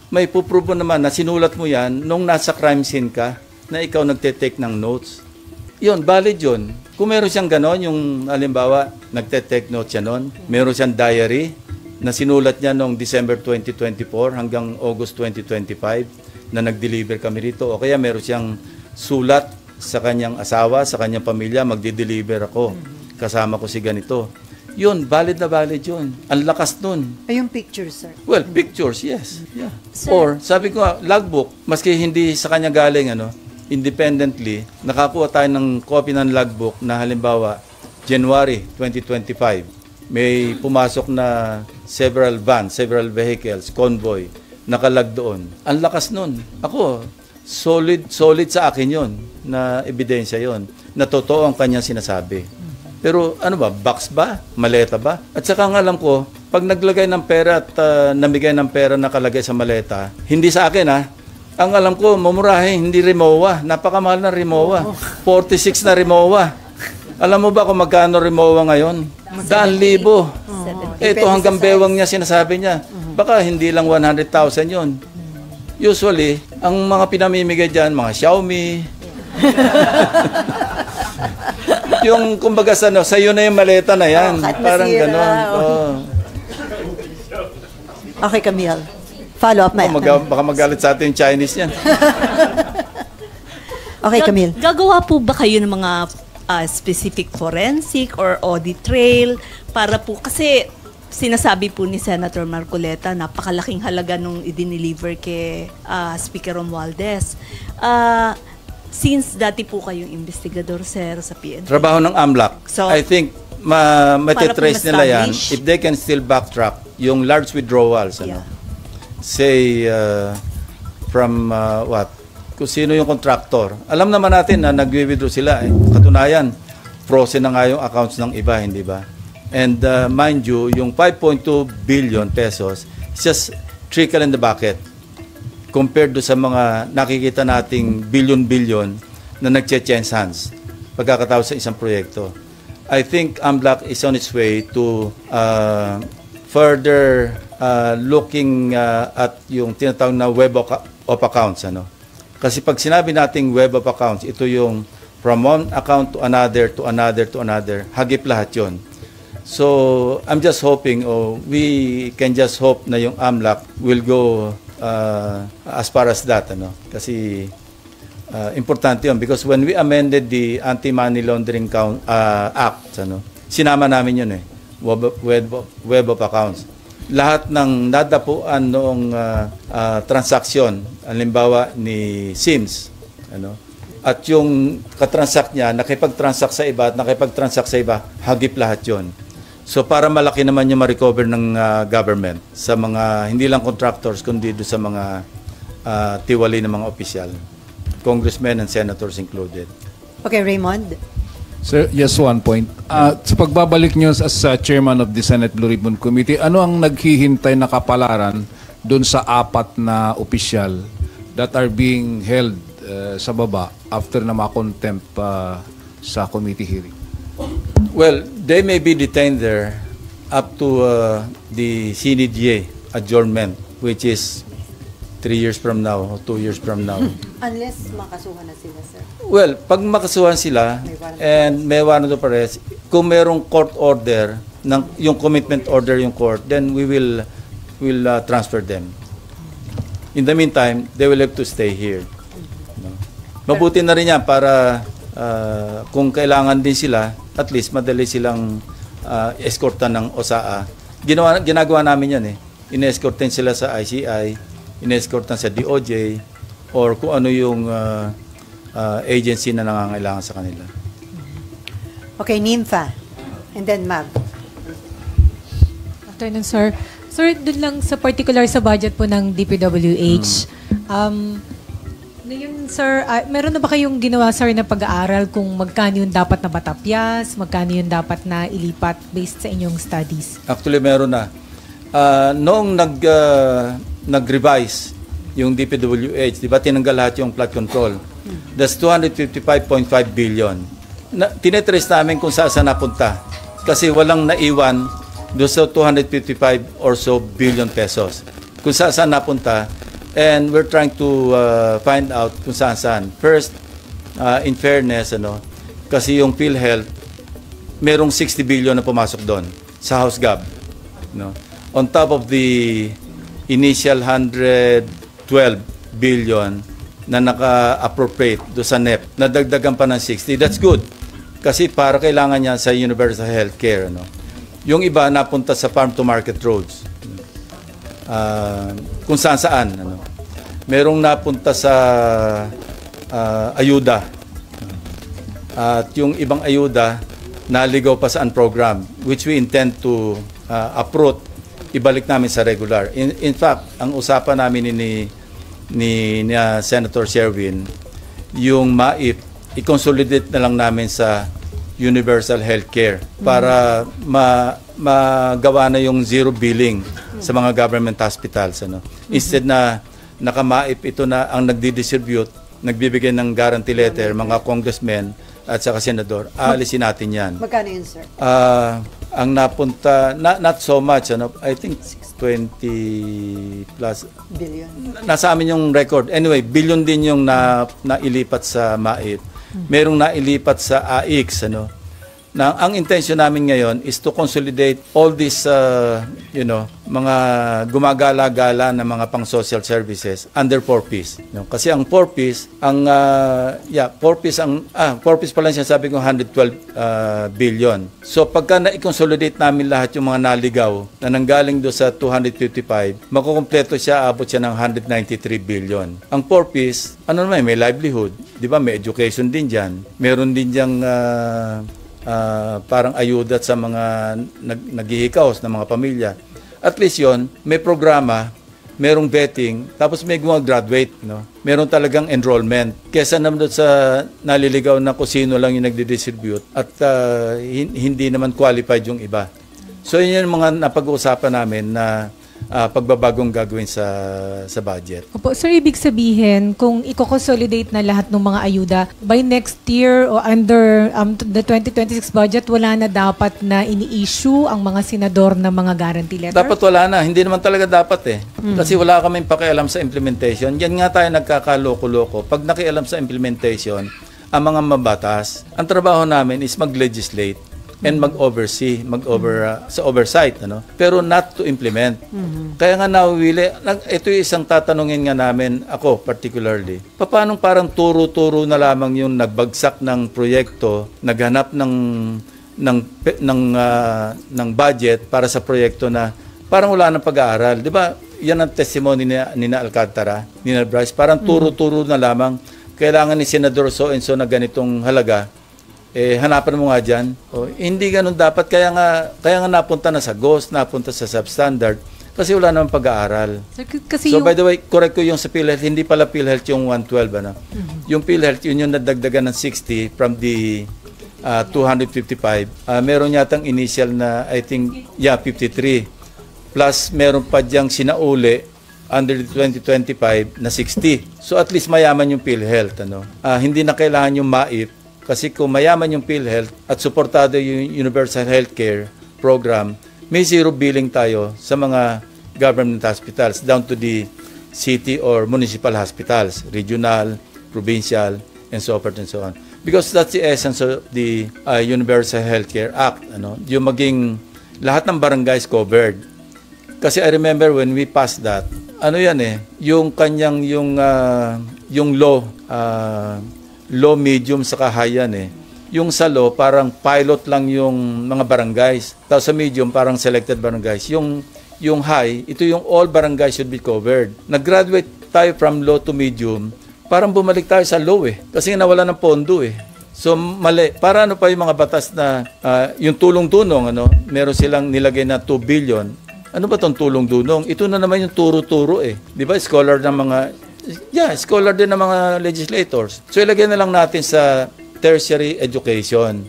May puprobo naman na sinulat mo yan nung nasa crime scene ka na ikaw nagte-take ng notes. Yun, valid yun. Kung meron siyang ganon, yung halimbawa, nagte-take notes siya nun, meron siyang diary na sinulat niya noong December 2024 hanggang August 2025 na nag-deliver kami rito. O kaya meron siyang sulat sa kanyang asawa, sa kanyang pamilya, magdi-deliver ako. Kasama ko si ganito. Yun, valid na valid yun. Ang lakas nun. Ay, yung pictures, sir. Well, pictures, yes. Yeah. Sir. Or, sabi ko nga, logbook, maski hindi sa kanya galing, independently, nakakuha tayo ng copy ng logbook na halimbawa, January 2025, may pumasok na several vans, several vehicles, convoy, nakalag doon. Ang lakas nun. Ako, solid sa akin yon na ebidensya yon na totoo ang kanyang sinasabi. Pero ano ba, box ba? Maleta ba? At saka nga alam ko, pag naglagay ng pera at namigay ng pera nakalagay sa maleta, hindi sa akin ang alam ko, mamurahe, hindi Rimowa. Napakamahal na Rimowa. 46 na Rimowa. Alam mo ba kung magkano Rimowa ngayon? 100,000. Ito hanggang bewang niya sinasabi niya. Baka hindi lang 100,000 yon. Usually, ang mga pinamimigay dyan, mga Xiaomi. Yung kumbaga sa'yo na yung maleta na yan. Parang gano'n. Okay, Camille. Follow up, Maya. Baka magalit sa atin yung Chinese yan. Okay, Camille. Gagawa po ba kayo ng mga specific forensic or audit trail para po, kasi sinasabi po ni Senator Marcoleta, napakalaking halaga nung i-deliver kay Speaker Romualdez. Since dati po kayong investigador, sir, sa PNP. Trabaho ng AMLAC. So, I think matitrace nila yan if they can still backtrack yung large withdrawals. Say, from what? Kung sino yung contractor. Alam naman natin na nag-withdraw sila. Katunayan, frozen na nga yung accounts ng iba, hindi ba? And mind you, yung 5.2 billion pesos is just trickle in the bucket compared do sa mga nakikita nating billion-billion na nagche-change hands pagkakatapos sa isang proyekto. I think AMLAC is on its way to further looking at yung tinatawag na web of accounts. Kasi pag sinabi nating web of accounts, ito yung from one account to another, to another, to another, hagip lahat yun. So, I'm just hoping, we can just hope na yung AMLAC will go as far as that. Kasi Importante yun because when we amended the Anti-Money Laundering Act, sinama namin yun web of accounts. Lahat ng nadapuan noong transaksyon, halimbawa ni Sims, at yung katransact niya, nakipag-transact sa iba at nakipag-transact sa iba, hagip lahat yun. So para malaki naman yung ma-recover ng government sa mga, hindi lang contractors, kundi doon sa mga tiwali ng mga opisyal. Congressmen and senators included. Okay, Raymond. Sir, just one point. Sa pagbabalik niyo as chairman of the Senate Blue Ribbon Committee, ano ang naghihintay na kapalaran doon sa 4 na opisyal that are being held sa baba after na ma-contempt sa committee hearing? Well, they may be detained there up to the CNDA adjournment, which is 3 years from now or 2 years from now. Unless makasuhan na sila, sir. Well, pag makasuhan sila and may warrant of arrest, kung merong court order, yung commitment order yung court, then we will transfer them. In the meantime, they will have to stay here. Mabuti na rin yan para kung kailangan din sila, at least madali silang escortan ng OSAA. Ginagawa namin yan In-escortan sila sa ICI, in-escortan sa DOJ, or kung ano yung agency na nangangailangan sa kanila. Okay, Nympha. And then Mab. Afternoon, sir. Sir, dun lang sa particular sa budget po ng DPWH, ngayon, sir, meron na ba kayong ginawa, sir, na pag-aaral kung magkano yung dapat na batapyas, magkano yung dapat na ilipat based sa inyong studies? Actually, meron na. Noong nag-revise yung DPWH, di ba tinanggal lahat yung flood control? That's 255.5 billion. Tinetrace namin kung saan napunta. Kasi walang naiwan doon sa 255 or so billion pesos. Kung saan napunta. And we're trying to find out kung saan. First, in fairness, kasi yung PhilHealth, merong 60 billion na pumasok doon sa House Gov. On top of the initial 112 billion na naka-appropriate do sa NEP, nadagdagan pa ng 60. That's good. Kasi para kailangan niya sa universal healthcare. Yung iba napunta sa farm-to-market roads. Kung saan. Merong napunta sa ayuda. At yung ibang ayuda, naligaw pa sa program, which we intend to uproot, ibalik namin sa regular. In fact, ang usapan namin ni Senator Sherwin, yung MAIP, i-consolidate na lang namin sa universal healthcare para magawa na yung zero billing sa mga government hospitals. Instead na nakamaip ito na ang nagdi-distribute, nagbibigay ng guarantee letter, mga congressmen at saka senador, aalisin natin yan. Magkano yun, sir? Ang napunta, not so much, I think 20 plus. Billion. Nasa amin yung record. Anyway, billion din yung nailipat sa MAIP. Merong nailipat sa AIX, Na ang intention namin ngayon is to consolidate all these mga gumagala-gala na mga pang-social services under 4Ps. Kasi ang 4Ps, 4Ps pa lang siya, sabi ko 112 billion. So pagka na-consolidate namin lahat yung mga naligaw na nanggaling do sa 255, makukumpleto siya, abot siya ng 193 billion. Ang 4Ps, may livelihood, di ba? May education din dyan. Meron din diyang parang ayuda sa mga naghihikaos na mga pamilya. At least yon, may programa, merong vetting, tapos may graduate, meron talagang enrollment. Kesa naman doon sa naliligaw na kung sino lang yung nagdi-distribute at hindi naman qualified yung iba. So yun yung mga napag-uusapan namin na pagbabagong gagawin sa budget. Opo, sir, ibig sabihin, kung i-consolidate na lahat ng mga ayuda, by next year o under the 2026 budget, wala na dapat na ini-issue ang mga senador na mga guarantee letter? Dapat wala na. Hindi naman talaga dapat Kasi wala kaming pakialam sa implementation. Yan nga tayo nagkakaloko-loko. Pag nakialam sa implementation, ang mga mabatas, ang trabaho namin is mag-legislate. and mag-oversee, sa oversight, pero not to implement. Kaya nga nawili, ito yung isang tatanungin nga namin, ako particularly, paano parang turo-turo na lamang yung nagbagsak ng proyekto, naghanap ng budget para sa proyekto na parang wala ng pag-aaral. Di ba? Yan ang testimony ni Alcantara, ni Bryce. Parang turo-turo na lamang. Kailangan ni Senador so-and-so na ganitong halaga. Hanapan mo nga dyan. Hindi ganun dapat. Kaya nga napunta na sa GOS, napunta sa substandard. Kasi wala namang pag-aaral. So by the way, correct ko yung sa PhilHealth. Hindi pala PhilHealth yung 112. Yung PhilHealth, yun yung nadagdagan ng 60 from the 255. Meron yatang initial na, I think, 53. Plus, meron pa diyang sinauli under the 2025 na 60. So at least mayaman yung PhilHealth. Hindi na kailangan yung MAIP. Kasi kung mayaman yung PhilHealth at suportado yung Universal Healthcare Program, may zero billing tayo sa mga government hospitals down to the city or municipal hospitals, regional, provincial, and so forth and so on. Because that's the essence of the Universal Healthcare Act. Yung maging lahat ng barangays covered. Kasi I remember when we passed that, yung kanyang yung low, medium, saka high yan Yung sa low, parang pilot lang yung mga barangays. Tapos sa medium, parang selected barangays. Yung high, ito yung all barangays should be covered. Nag-graduate tayo from low to medium, parang bumalik tayo sa low Kasi nawala ng pondo So mali. Para pa yung mga batas na yung tulong-tunong, meron silang nilagay na 2 billion. Ano ba itong tulong-tunong? Ito na naman yung turo-turo Di ba? Scholar din ng mga legislators. So ilagay na lang natin sa tertiary education.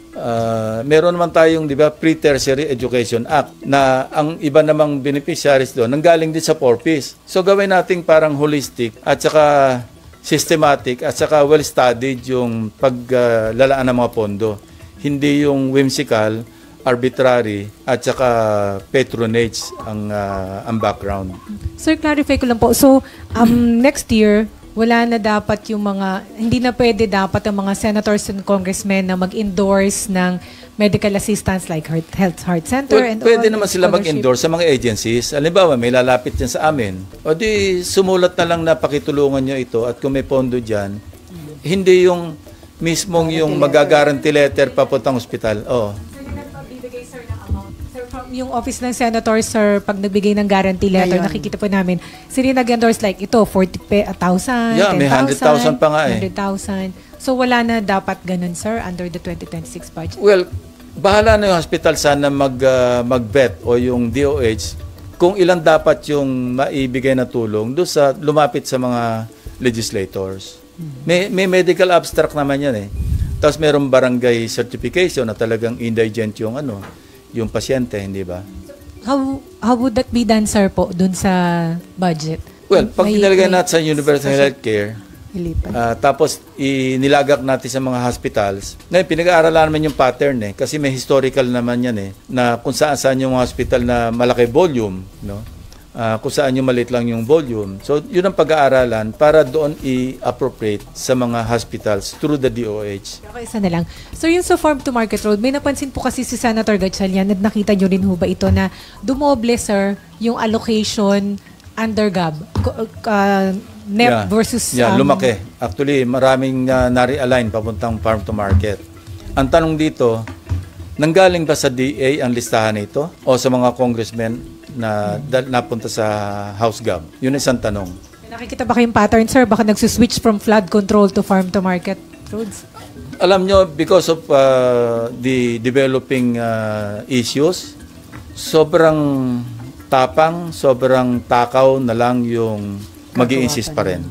Meron naman tayong, di ba, Pre-Tertiary Education Act na ang iba namang beneficiaries doon nanggaling din sa 4Ps. So gawin natin parang holistic at saka systematic at saka well-studied yung paglalaan ng mga pondo. Hindi yung whimsical, arbitrary at saka patronage ang background. Sir, clarify ko lang po. So, next year, wala na dapat yung hindi na pwede dapat ang mga senators and congressmen na mag-endorse ng medical assistance like Heart Center and pwede naman sila mag-endorse sa mga agencies. Halimbawa, may lalapit yan sa amin. O di, sumulat na lang na pakitulungan nyo ito at kung may pondo dyan, hindi yung mismong yung mag-guarantee letter papuntang ospital. Yung office ng senator, sir, pag nagbigay ng guarantee letter, nakikita po namin, sila nag-endorse like ito, 40,000, yeah, 10,000. May 100,000 pa nga 100,000. So wala na dapat ganun, sir, under the 2026 budget? Well, bahala na yung hospital sana mag-vet o yung DOH kung ilan dapat yung maibigay na tulong doon sa lumapit sa mga legislators. May medical abstract naman yan Tapos merong barangay certification na talagang indigent yung pasyente, hindi ba? How would that be done, sir, po, dun sa budget? Well, pag nilagay natin sa Universal Healthcare, tapos inilagak natin sa mga hospitals, ngayon, pinag-aaralan naman yung pattern kasi may historical naman yan na kung saan yung hospital na malaki volume, kung saan yung maliit lang yung volume. So, yun ang pag-aaralan para doon i-appropriate sa mga hospitals through the DOH. Okay, isa na lang. So, yung sa Farm to Market Road, may napansin po kasi si Senator Gatchalian at nakita nyo rin ho ba ito na dumoble, sir, yung allocation under GAB? NEP versus... lumaki. Actually, maraming nare-align papuntang Farm to Market. Ang tanong dito, nanggaling ba sa DA ang listahan nito o sa mga congressmen na napunta sa House Gov? Yun isang tanong. Nakikita ba kayong pattern, sir? Baka nagsuswitch from flood control to farm to market roads? Alam nyo, because of the developing issues, sobrang tapang, sobrang takaw na lang yung mag-i-insist pa rin.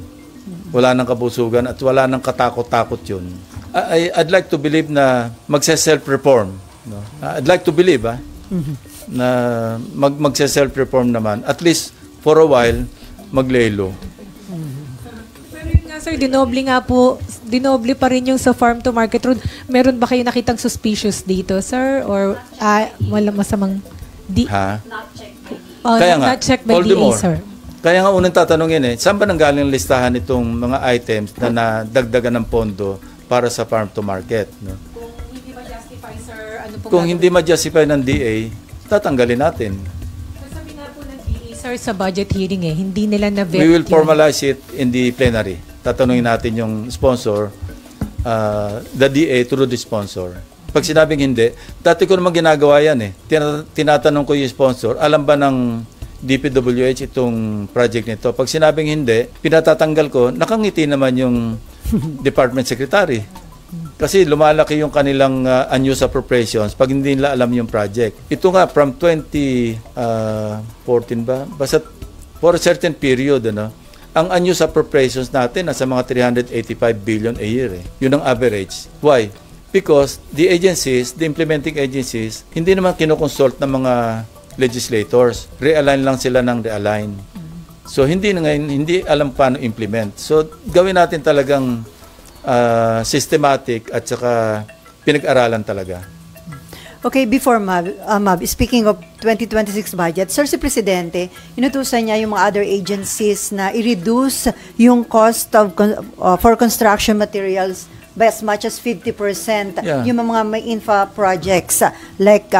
Wala nang kabusugan at wala nang katakot-takot yun. I'd like to believe na magse-self-reform. I'd like to believe, na magse-self-reform naman. At least, for a while, maglelo. Pero yun nga, sir, dinoble pa rin yung sa farm to market road. Meron ba kayo nakitang suspicious dito, sir? Or wala masamang... Kaya nga, not checked by DA, sir. Kaya nga unang tatanungin saan ba nanggaling ang listahan itong mga items na nadagdagan ng pondo para sa farm to market? Kung hindi ba justify, sir, ano kung hindi ma-justify ng DA, tatanggalin natin. Sabi nga po ng DA, sir, sa budget hearing hindi nila na-vet We will yun. formalize it in the plenary. Tatanungin natin yung sponsor, the DA through the sponsor. Pag sinabing hindi, dati ko naman ginagawa yan eh. Tinatanong ko yung sponsor, alam ba ng DPWH itong project nito? Pag sinabing hindi, pinatatanggal ko, nakangiti naman yung department secretary. Kasi lumalaki yung kanilang unused appropriations pag hindi nila alam yung project. Ito nga, from 2014 ba? Basta for a certain period, ang unused appropriations natin nasa mga 385 billion a year. Yun ang average. Why? Because the agencies, the implementing agencies, hindi naman kinoconsult ng mga legislators. Realign lang sila ng realign. So hindi alam paano implement. So gawin natin talagang systematic at saka pinag-aralan talaga. Okay, before Mab, speaking of 2026 budget, Sir, si Presidente, inutusan niya yung mga other agencies na i-reduce yung cost of for construction materials by as much as 50%. Yeah. Yung mga may infra projects like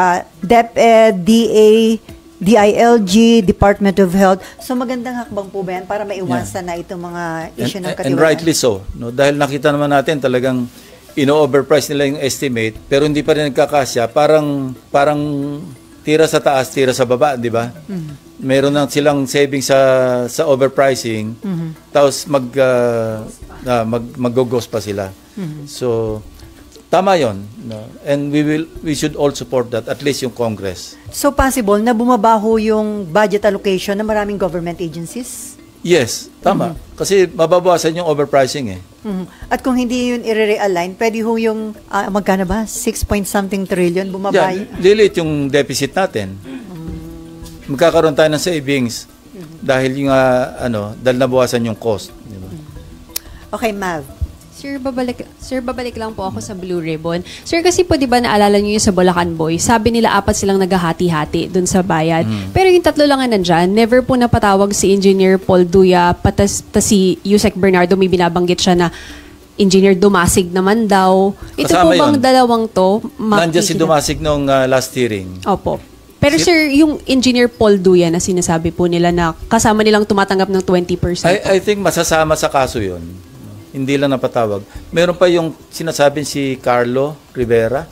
DepEd, DA, DILG, Department of Health. So magandang hakbang po ba yan para maiwasan na itong mga issue ng katiwala? And rightly so. No? Dahil nakita naman natin talagang ino-overprice nila yung estimate pero hindi pa rin nagkakasya. Parang tira sa taas, tira sa baba, di ba? Meron na silang savings sa overpricing, tapos mag-ghost pa sila. So tama yon, no? And we should all support that, at least yung Congress. So possible na bumabaho yung budget allocation ng maraming government agencies? Yes, tama. Kasi mababawasan yung overpricing eh. At kung hindi yun i-realign, pwede ho yung, magkano ba? 6-point-something trillion bumaba. Yeah, lilit yung deficit natin. Magkakaroon tayo ng savings dahil yung dahil nabawasan yung cost. Diba? Okay, Mav. Sir, babalik lang po ako sa Blue Ribbon. Sir, kasi po, di ba naalala niyo yung sa Bulacan Boys, sabi nila 4 silang naghahati-hati dun sa bayad. Pero yung 3 lang nga nandyan, never po napatawag si Engineer Paul Duya, patas si Yusek Bernardo, may binabanggit siya na Engineer Dumasig naman daw. Ito Kasama po bang yun. Dalawang to? Nandiyan si Dumasig nung last hearing. Opo. Pero sir, yung Engineer Paul Duya na sinasabi po nila na kasama nilang tumatanggap ng 20%. I think masasama sa kaso yun. Hindi lang napatawag. Meron pa yung sinasabing si Carlo Rivera.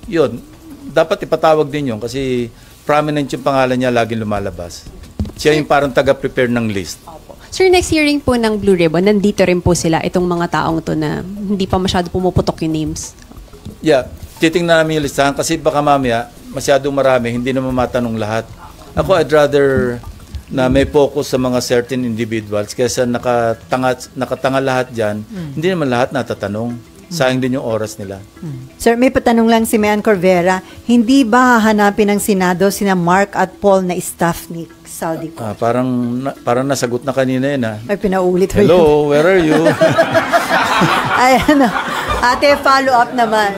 Yun, dapat ipatawag din yun kasi prominent yung pangalan niya, laging lumalabas. Siya yung parang taga-prepare ng list. Sir, next hearing po ng Blue Ribbon, nandito rin po sila, itong mga taong to na hindi pa masyado pumuputok yung names. Yeah, titingnan namin yung listahan kasi baka mamaya masyadong marami, hindi naman matanong lahat. Ako, I'd rather na may focus sa mga certain individuals kaysa nakatanga lahat dyan, hindi naman lahat natatanong. Sayang din yung oras nila. Sir, may patanong lang si Mayan Corvera, hindi ba hahanapin ng Senado sina Mark at Paul na staff ni Saldico? Parang nasagot na kanina yun. May pinaulit. Hello, where are you? Ayan, ate, follow up naman.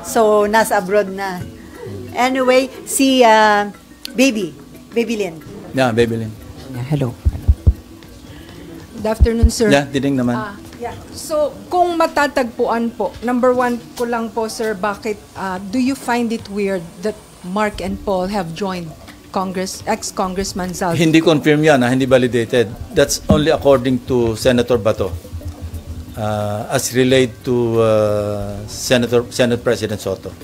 So, nasa abroad na. Anyway, si Baby Lynn. Yeah, Baby Lynn. Hello. Good afternoon, sir. Yeah, Diding naman. So, kung matatagpuan po, number 1 ko lang po, sir, bakit do you find it weird that Mark and Paul have joined ex-Congressman Saldico? Hindi confirm yan, hindi validated. That's only according to Senator Bato. As relayed to Senate President Soto.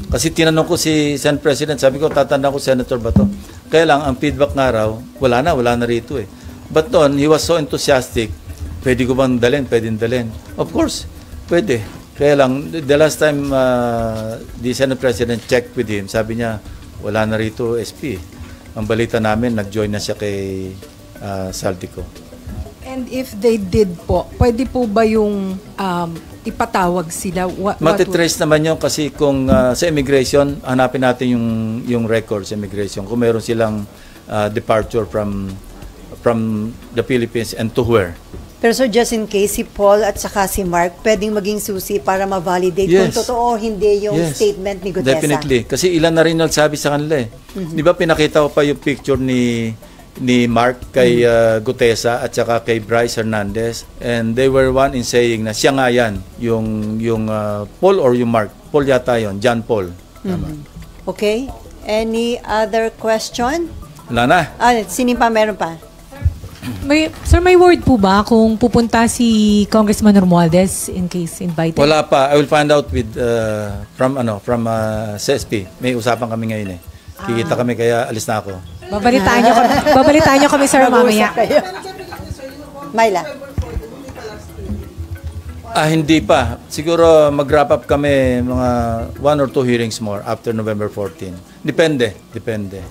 Kasi tinanong ko si Senate President, sabi ko, tatanda ko Senator Bato. Kaya lang, ang feedback nga raw, wala na rito eh. But noon, he was so enthusiastic, pwede ko bang dalhin? Pwedeng dalhin. Of course, pwede. Kaya lang, the last time the Senate President checked with him, sabi niya, wala na rito SP. Ang balita namin, nag-join na siya kay Saldico. And if they did po, pwede po ba yung ipatawag sila? Matitrace naman yun kasi kung sa immigration, hanapin natin yung records sa immigration. Kung meron silang departure from the Philippines and to where. Pero sir, just in case, si Paul at saka si Mark, pwedeng maging susi para ma-validate kung totoo o hindi yung statement ni Gutesa. Definitely. Kasi ilan na rin nagsabi sa kanila eh. Di ba pinakita ko pa yung picture ni ni Mark kay Gutesa at saka kay Bryce Hernandez, and they were one in saying na siya nga yan, yung Paul or yung Mark. Paul yata yon, John Paul. Tama. Okay. Any other question? Wala na. Sino pa meron pa? Sir, may word po ba kung pupunta si Congressman Romualdez in case invited? Wala pa. I will find out with from CSP. May usapan kami ngayon eh. Kikita kami kaya alis na ako. Babalitaan niyo kami, sir, mamaya. Myla. Hindi pa. Siguro mag-wrap up kami mga 1 or 2 hearings more after November 14. Depende.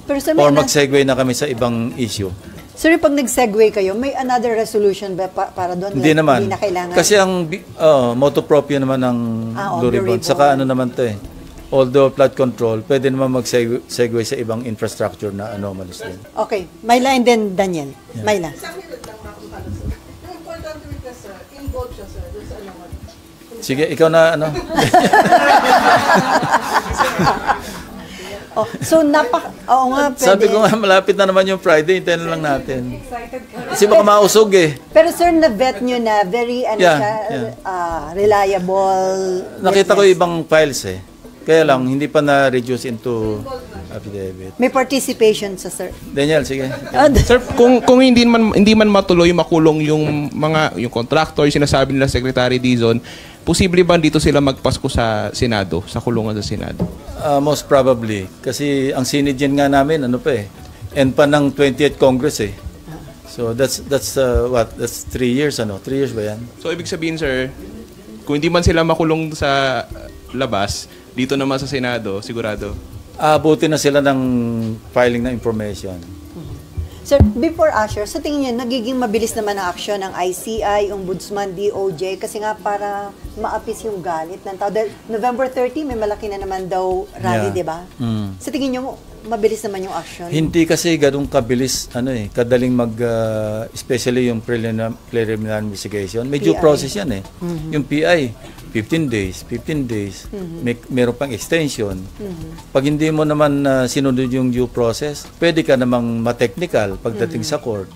Pero sir, Or mag-segue na kami sa ibang issue. Sir, pag nag-segue kayo, may another resolution ba para doon? Hindi naman. Hindi na kailangan. Kasi ang motto proprio naman ng Blue Ribbon. Saka ano naman to eh. Although flood control, pwede naman mag-segue sa ibang infrastructure na anomalies din. Okay. Myla and then Daniel. Yeah. Myla. Sige, ikaw na ano. So oo nga, pwede. Sabi ko nga, malapit na naman yung Friday, hintayin na lang natin. Kasi baka mausog eh. Pero sir, na-vet nyo na very reliable. Nakita ko ibang files eh. Kaya lang, hindi pa na-reduce into affidavit. May participation sa sir. Daniel, sige. Sir, kung hindi man matuloy makulong yung contractor, yung sinasabi nila Secretary Dizon, posible ba dito sila magpasko sa Senado, sa kulungan sa Senado? Most probably. Kasi ang sinidyan nga namin, ano pa eh, end pa ng 20th Congress eh. So that's 3 years, 3 years ba yan? So ibig sabihin, sir, kung hindi man sila makulong sa labas, dito naman sa Senado, sigurado? Abutin na sila ng filing na information. Sir, before Asher, sa tingin niyo, nagiging mabilis naman ang aksyon ng ICI, Ombudsman, DOJ, kasi nga para maapis yung galit ng tao. Dahil November 30, may malaki na naman daw rally, di ba? Sa tingin niyo, mabilis naman yung aksyon? Hindi kasi ganun kabilis, kadaling especially yung preliminary investigation. May due process yan eh. Yung PI, 15 days. Meron pang extension. Pag hindi mo naman sinunod yung due process, pwede ka namang ma-technical pagdating sa court.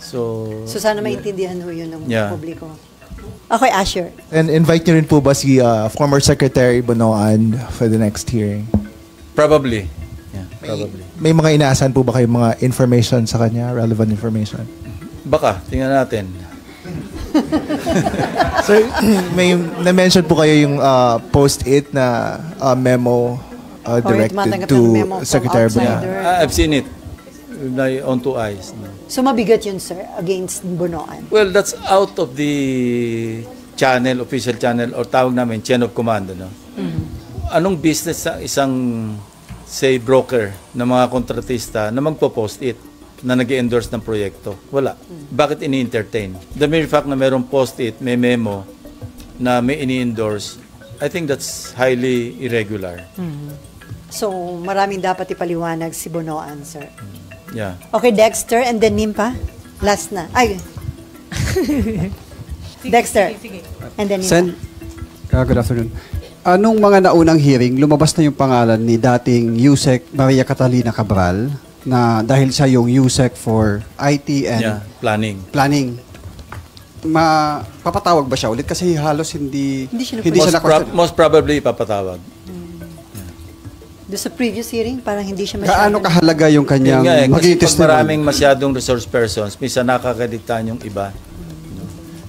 So sana maintindihan ho yun ng publiko. Okay, Asher. And invite niyo rin po ba si former Secretary Bonoan for the next hearing? Probably. Yeah, probably. May mga inaasahan po ba kayo mga information sa kanya, relevant information? Baka, tingnan natin. Sir, may na-mention po kayo yung post-it na memo directed to Secretary Bonoan. I've seen it with my own 2 eyes. So mabigat yun, sir, against Bonoan? Well, that's out of the channel, official channel, or tawag namin, chain of command. Anong business sa isang, say, broker na mga kontratista na magpo-post-it na nag-endorse ng proyekto? Wala. Bakit ini-entertain? The mere fact na mayroong post-it, may memo na may ini-endorse, I think that's highly irregular. So, maraming dapat ipaliwanag si Bonoan, sir. Yeah. Okay, Dexter, and then Nimpa. Last na. Ay. Dexter. And then Nimpa. Good afternoon. Anong mga naunang hearing, lumabas na yung pangalan ni dating Yusek Maria Catalina Cabral na dahil siya yung Yusek for IT and planning. Papatawag ba siya ulit? Kasi halos hindi siya most probably papatawag. Doon sa previous hearing, parang hindi siya masyadong... Gaano kahalaga yung kanyang magiging testimony? Kasi pag maraming masyadong resource persons, minsan nakakadiktahan yung iba.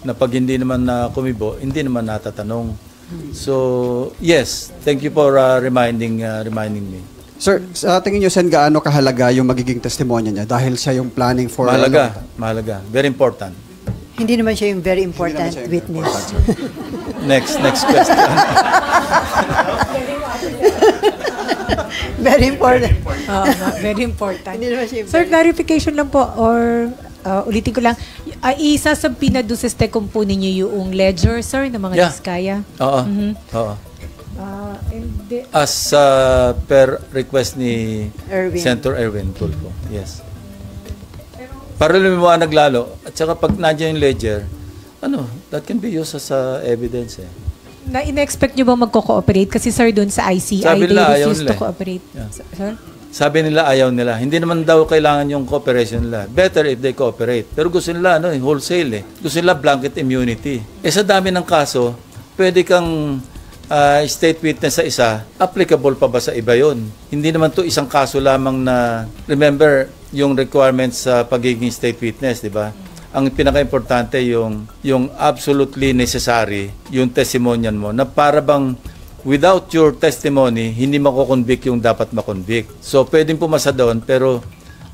Na pag hindi naman kumibo, hindi naman natatanong. So, yes, thank you for reminding me. Sir, sa tingin niyo, Sen, gaano kahalaga yung magiging testimonya niya dahil siya yung planning for... Mahalaga. Very important. Hindi naman siya yung very important witness. Next question. Very important. Very important. Sir, clarification lang po or ulitin ko lang. Isasabina doon sa STECOM po ninyo yung ledger, sir, ng mga diskaya? Oo. As per request ni Senator Erwin Tulfo. Yes. Para lumiwanag lalo. At saka pag nandiyan yung ledger, that can be used as evidence eh. Na in-expect nyo ba magko-cooperate? Kasi sir, doon sa ICI, they refuse to cooperate. Yeah. Sir? Sabi nila ayaw nila. Hindi naman daw kailangan yung cooperation nila. Better if they cooperate. Pero gusto nila wholesale eh. Gusto nila blanket immunity. Sa dami ng kaso, pwede kang state witness sa isa, applicable pa ba sa iba yon? Hindi naman to isang kaso lamang na, remember, yung requirements sa pagiging state witness, di ba? Ang pinaka-importante yung absolutely necessary, yung testimonial mo, na para bang without your testimony, hindi mako-convict yung dapat makonvict. So, pwedeng pumasa doon, pero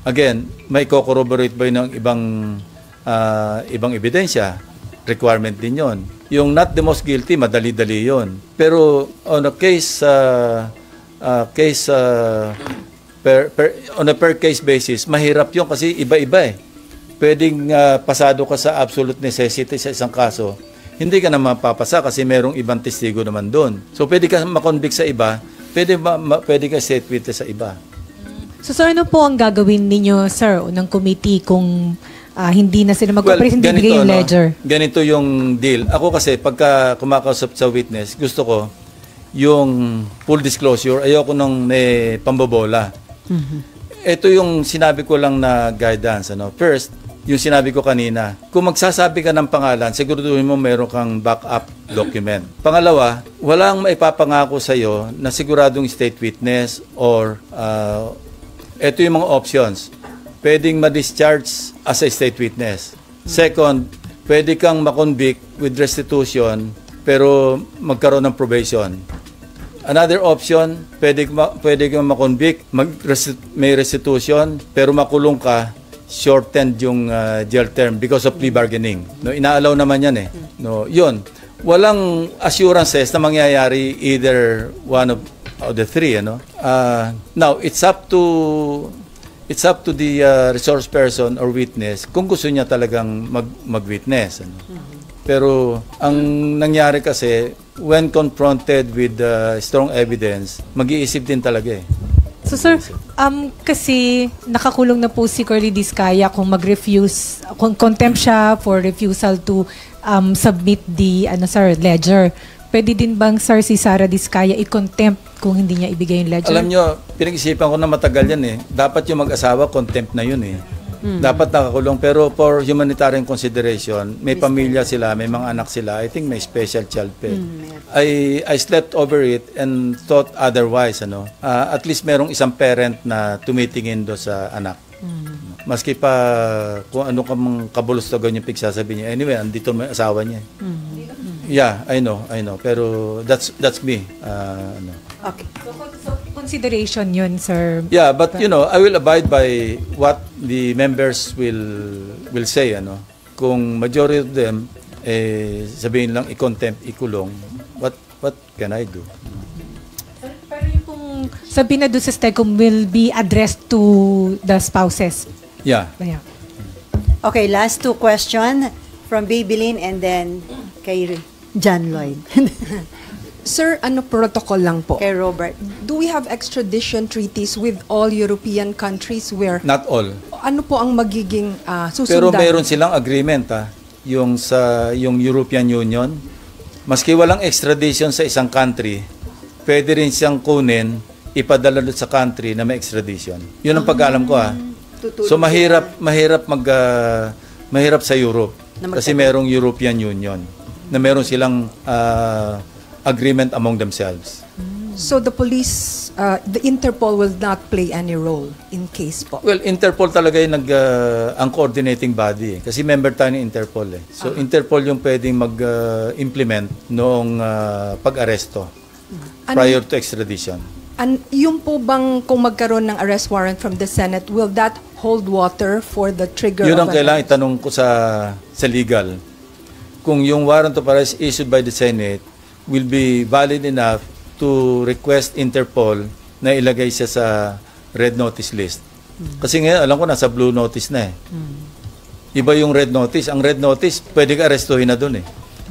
again, may corroborate ba yun ng ibang ebidensya? Requirement din yon. Yung not the most guilty, madali-dali yon. Pero on a on a per case basis, mahirap yon kasi iba-iba eh. Pwedeng pasado ka sa absolute necessity sa isang kaso, hindi ka na mapapasa kasi merong ibang testigo naman doon. So, pwede ka makonvict sa iba, pwede ka state witness sa iba. So, ano po ang gagawin ninyo, sir, ng committee kung hindi na sila mag-cooperate, hindi bigay yung ledger? Ganito yung deal. Ako kasi, pagka kumakausap sa witness, gusto ko yung full disclosure. Ayoko nung may pambobola. Ito yung sinabi ko lang na guidance. First, yung sinabi ko kanina, kung magsasabi ka ng pangalan, siguraduhin mo meron kang backup document. Pangalawa, walang maipapangako sa iyo na siguradong state witness or ito yung mga options. Pwedeng ma-discharge as a state witness. Second, pwede kang makonvict with restitution pero magkaroon ng probation. Another option, pwede kang makonvict, may restitution pero makulong ka, shortened yung jail term because of plea bargaining. Inaalaw naman yan eh. Yun. Walang assurances na mangyayari either one of the three. Now, it's up to the resource person or witness kung gusto niya talagang mag-witness. Pero ang nangyari kasi, when confronted with strong evidence, mag-iisip din talaga eh. So sir, kasi nakakulong na po si Curly Diskaya kung mag-refuse, kung contempt siya for refusal to submit the ledger. Pwede din bang sir si Sara Diskaya i-contempt kung hindi niya ibigay yung ledger? Alam nyo, pinag-isipan ko na matagal yan eh. Dapat yung mag-asawa, contempt na yun eh. Dapat nakakulong. Pero for humanitarian consideration, may pamilya sila, may mga anak sila. I think may special child pay. I slept over it and thought otherwise. At least merong isang parent na tumitingin do sa anak. Maski pa kung ano kamang kabulustogan yung pigsasabi niya. Anyway, andito may asawa niya. Yeah, I know. Pero that's me. Okay. So consideration yun, sir. Yeah, but I will abide by what the members will say. Kung majority of them sabihin lang i-contempt, ikulong, what can I do? Pero yung kung sabihin na doon sa STECOM will be addressed to the spouses. Yeah. Okay, last two question from Babylin and then kay John Lloyd. Sir, protocol lang po? Kay Robert. Do we have extradition treaties with all European countries where... Not all. Ano po ang magiging susundan? Pero meron silang agreement yung European Union. Maski walang extradition sa isang country, pwede rin siyang kunin, ipadala doon sa country na may extradition. Yun ang pag-alam ko So mahirap sa Europe kasi merong European Union na meron silang agreement among themselves. So the police, the Interpol will not play any role in case po? Well, Interpol talaga yung ang coordinating body kasi member tayo ng Interpol So Interpol yung pwedeng mag-implement noong pag-aresto prior to extradition. Yung po bang kung magkaroon ng arrest warrant from the Senate, will that hold water for the trigger yun of ang kailangan itanong ko sa legal. Kung yung warrant of arrest issued by the Senate will be valid enough to request Interpol na ilagay siya sa red notice list. Kasi ngayon, alam ko, nasa blue notice na Iba yung red notice. Ang red notice, pwede ka arestuhin na dun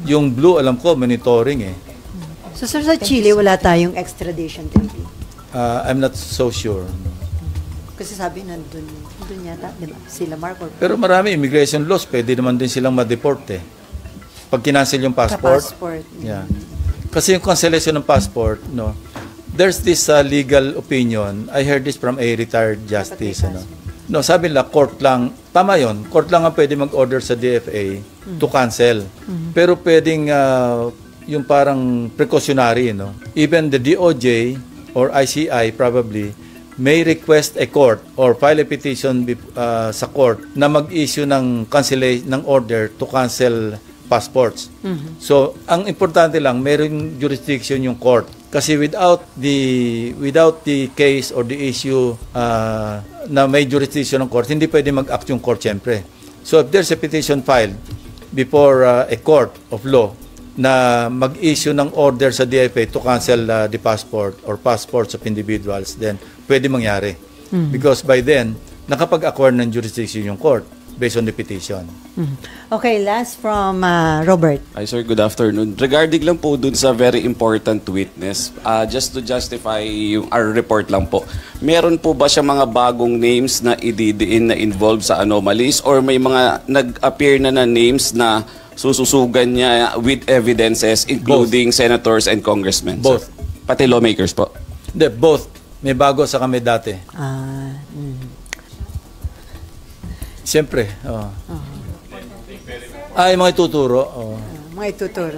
Yung blue, alam ko, monitoring So, sir, sa Chile, wala tayong extradition treaty? I'm not so sure. Kasi sabi, nandun yata, di ba? Sila Mark or... Pero marami immigration laws, pwede naman din silang ma-deport Pag kinancel yung passport. Passport. Yeah. Kasi yung cancellation ng passport, there's this legal opinion. I heard this from a retired justice. No, sabi nila, court lang. Tama yun. Court lang ang pwede mag-order sa DFA to cancel. Pero pwedeng yung parang precautionary. No? Even the DOJ or ICI probably may request a court or file a petition sa court na mag-issue ng cancellation ng order to cancel passports. So, ang importante lang, meron jurisdiction yung court. Kasi without the case or the issue na may jurisdiction ng court, hindi pwede mag-act yung court syempre. So, if there's a petition filed before a court of law na mag-issue ng order sa DFA to cancel the passport or passports of individuals, then pwede mangyari. Because by then, nakapag-acquire ng jurisdiction yung court based on the petition. Okay, last from Robert. Hi sir, good afternoon. Regarding lang po dun sa very important witness, just to justify our report lang po, meron po ba siya mga bagong names na ididiin na involved sa anomalies or may mga nag-appear na names na sususugan niya with evidences including senators and congressmen? Both. Sir? Pati lawmakers po? Hindi, both. May bago sa kami dati. Siyempre. Ay, mga ituturo. Mga ituturo.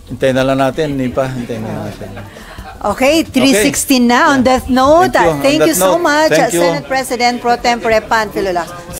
Hintayin na lang natin. Hintayin na natin. Okay, 3:16 na on that note. Thank you so much, Thank you. Senate President Pro Tempore Panfilo Lacson.